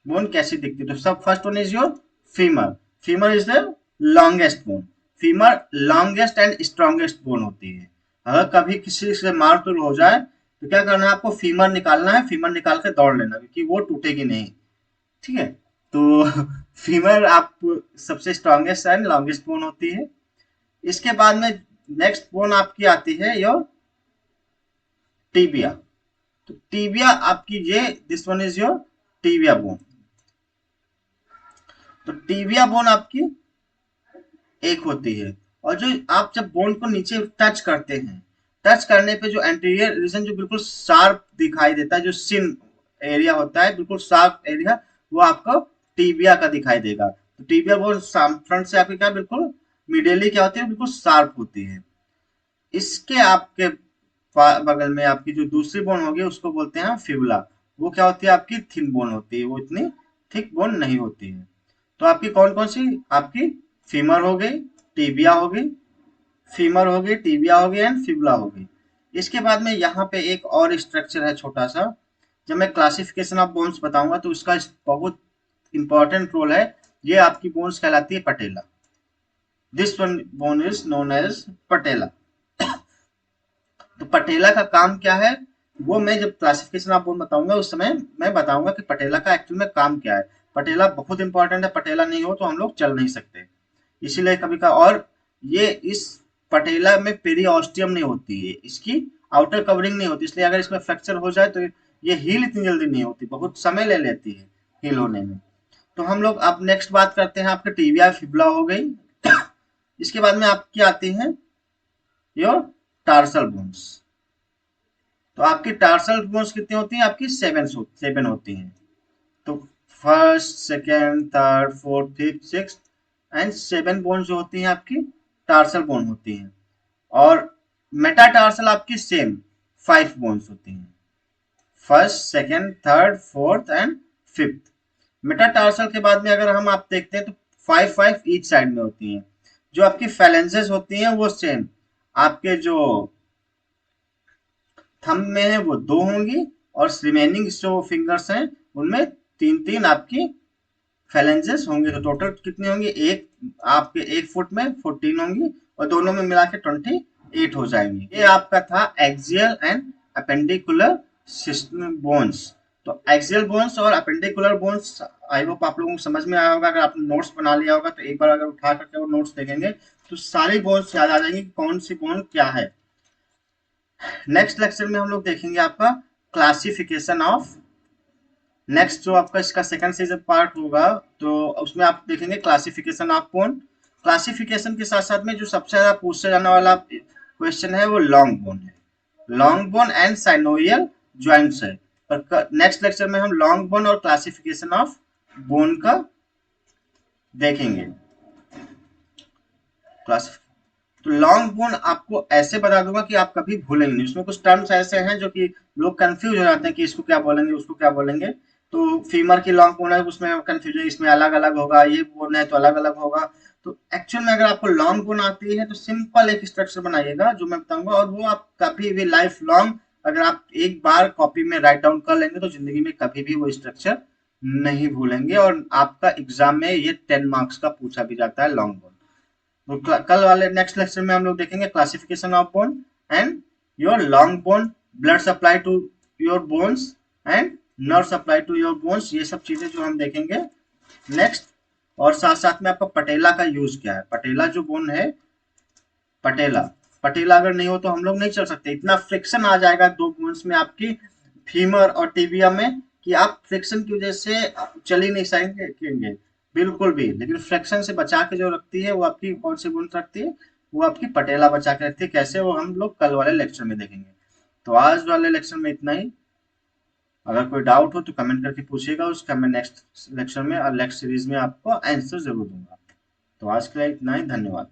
बोन कैसी दिखती है। तो सब first one is your femur. Femur is the longest bone. Femur longest and strongest bone होती है। अगर कभी किसी से मार तोड़ हो जाए तो क्या करना है आपको? फीमर निकालना है, फीमर निकाल के दौड़ लेना, क्योंकि वो टूटेगी नहीं। ठीक है, तो फीमर आप सबसे स्ट्रॉन्गेस्ट एंड लॉन्गेस्ट बोन होती है। इसके बाद में नेक्स्ट बोन आपकी आती है योर टीबिया। तो टीबिया आपकी ये, this one is your tibia bone. तो टीबिया बोन आपकी एक होती है। और जो आप जब बोन को नीचे टच करते हैं, टच करने पे जो एंटीरियर रीजन जो बिल्कुल शार्प दिखाई देता है, जो सिन एरिया होता है बिल्कुल शार्प एरिया, वो आपको टीबिया का दिखाई देगा। तो टीबिया बोन फ्रंट से आपकी क्या बिल्कुल मिडियली क्या होती है, बिल्कुल शार्प होती है। इसके आपके बगल में आपकी जो दूसरी बोन होगी उसको बोलते हैं फिबुला। वो क्या होती है? आपकी थिन बोन होती है, वो इतनी थिक बोन नहीं होती है। तो आपकी कौन कौन सी? आपकी फीमर हो गई, टीबिया हो गई, फीमर हो गई, टीबिया हो गई एंड फिबुला हो गई। इसके बाद में यहाँ पे एक और स्ट्रक्चर है छोटा सा। जब मैं क्लासिफिकेशन ऑफ बोन्स बताऊंगा तो उसका बहुत इंपॉर्टेंट रोल है। ये आपकी बोन्स कहलाती है patella. This one bone is known as patella. तो पटेला का काम क्या है, वो मैं जब क्लासिफिकेशन ऑफ बोन बताऊंगा उस समय मैं बताऊंगा कि पटेला का एक्चुअल में काम क्या है। पटेला बहुत इंपॉर्टेंट है, पटेला नहीं हो तो हम लोग चल नहीं सकते। इसीलिए कभी का, और ये इस पटेला में पेरिओस्टियम नहीं होती है, इसकी आउटर कवरिंग नहीं होती, इसलिए अगर इसमें फ्रैक्चर हो जाए तो ये हील इतनी जल्दी नहीं होती, बहुत समय ले लेती है हील होने में। तो हम लोग अब नेक्स्ट बात करते हैं, आपके टिबिया फिबुला हो गई। इसके बाद में आपकी आती है योर टार्सल बोन्स। तो आपकी टार्सल बोन्स कितनी होती हैं? आपकी सेवन होती हैं। तो first, second, third, fourth, fifth, six and seven bone जो होती हैं आपकी टार्सल बोन होती हैं। और मेटाटार्सल आपकी सेम 5 बोन्स होती हैं, first, second, third, fourth and fifth. Metatarsal के बाद में अगर हम आप देखते हैं तो 5 ईच साइड में होती हैं। जो आपकी फैलेंजेस होती हैं वो सेम, आपके जो थंब में है वो 2 होंगी, और रिमेनिंग जो फिंगर्स हैं उनमें 3 आपकी फैलेंजेस होंगे। तो टोटल कितनी होंगी? एक आपके 1 फुट में 14 होंगी, और दोनों में मिला के 28 हो जाएंगी। ये आपका था एक्सियल एंड अपेंडिकुलर बोन्स। तो एक्सियल बोन्स और अपेंडिकुलर बोन्स आई होप आप लोगों को समझ में आया होगा। अगर आपने नोट्स बना लिया होगा तो एक बार अगर उठा करके वो नोट्स देखेंगे तो सारी बोन्स याद आ जाएंगी कौन सी बोन क्या है। नेक्स्ट लेक्चर में हम लोग देखेंगे आपका क्लासिफिकेशन ऑफ, नेक्स्ट जो आपका इसका सेकंड सीजन पार्ट होगा तो उसमें आप देखेंगे क्लासिफिकेशन ऑफ बोन। क्लासिफिकेशन के साथ साथ में जो सबसे ज्यादा पूछा जाने वाला क्वेश्चन है वो लॉन्ग बोन है। Long bone and synovial joints है। पर नेक्स्ट लेक्चर में हम लॉन्ग बोन और क्लासिफिकेशन ऑफ बोन का देखेंगे। क्लास तो लॉन्ग बोन आपको ऐसे बता दूंगा कि आप कभी भूलेंगे नहीं। उसमें कुछ टर्म्स ऐसे हैं जो कि लोग कंफ्यूज हो जाते हैं कि इसको क्या बोलेंगे उसको क्या बोलेंगे। तो फीमर की लॉन्ग बोन है उसमें कंफ्यूजन, इसमें अलग अलग होगा, ये बोन है तो अलग अलग होगा। तो एक्चुअल में अगर आपको लॉन्ग बोन आती है तो सिंपल एक स्ट्रक्चर बनाइएगा जो मैं बताऊंगा, और वो आप कभी भी लाइफ लॉन्ग अगर आप एक बार कॉपी में राइट डाउन कर लेंगे तो जिंदगी में कभी भी वो स्ट्रक्चर नहीं भूलेंगे। और आपका एग्जाम में ये 10 मार्क्स का पूछा भी जाता है लॉन्ग बोन। तो कल वाले नेक्स्ट लेक्चर में हम लोग देखेंगे classification of bone and your long bone, blood supply to your bones and nerve supply to your bones, ये सब चीजें जो हम देखेंगे नेक्स्ट। और साथ साथ में आपका पटेला का यूज क्या है। पटेला जो बोन है, पटेला पटेला अगर नहीं हो तो हम लोग नहीं चल सकते। इतना फ्रिक्शन आ जाएगा दो बोन्स में आपकी फीमर और टिबिया में कि आप फ्रिक्शन की वजह से चल ही नहीं सकेंगे बिल्कुल भी। लेकिन फ्रिक्शन से बचा के जो रखती है वो आपकी कौन सी बोन रखती है? वो आपकी पटेला बचा के रखती है। कैसे? वो हम लोग कल वाले लेक्चर में देखेंगे। तो आज वाले लेक्चर में इतना ही। अगर कोई डाउट हो तो कमेंट करके पूछिएगा, उसका मैं नेक्स्ट लेक्चर में और नेक्स्ट सीरीज में आपको आंसर जरूर दूंगा। तो आज के लिए इतना ही, धन्यवाद।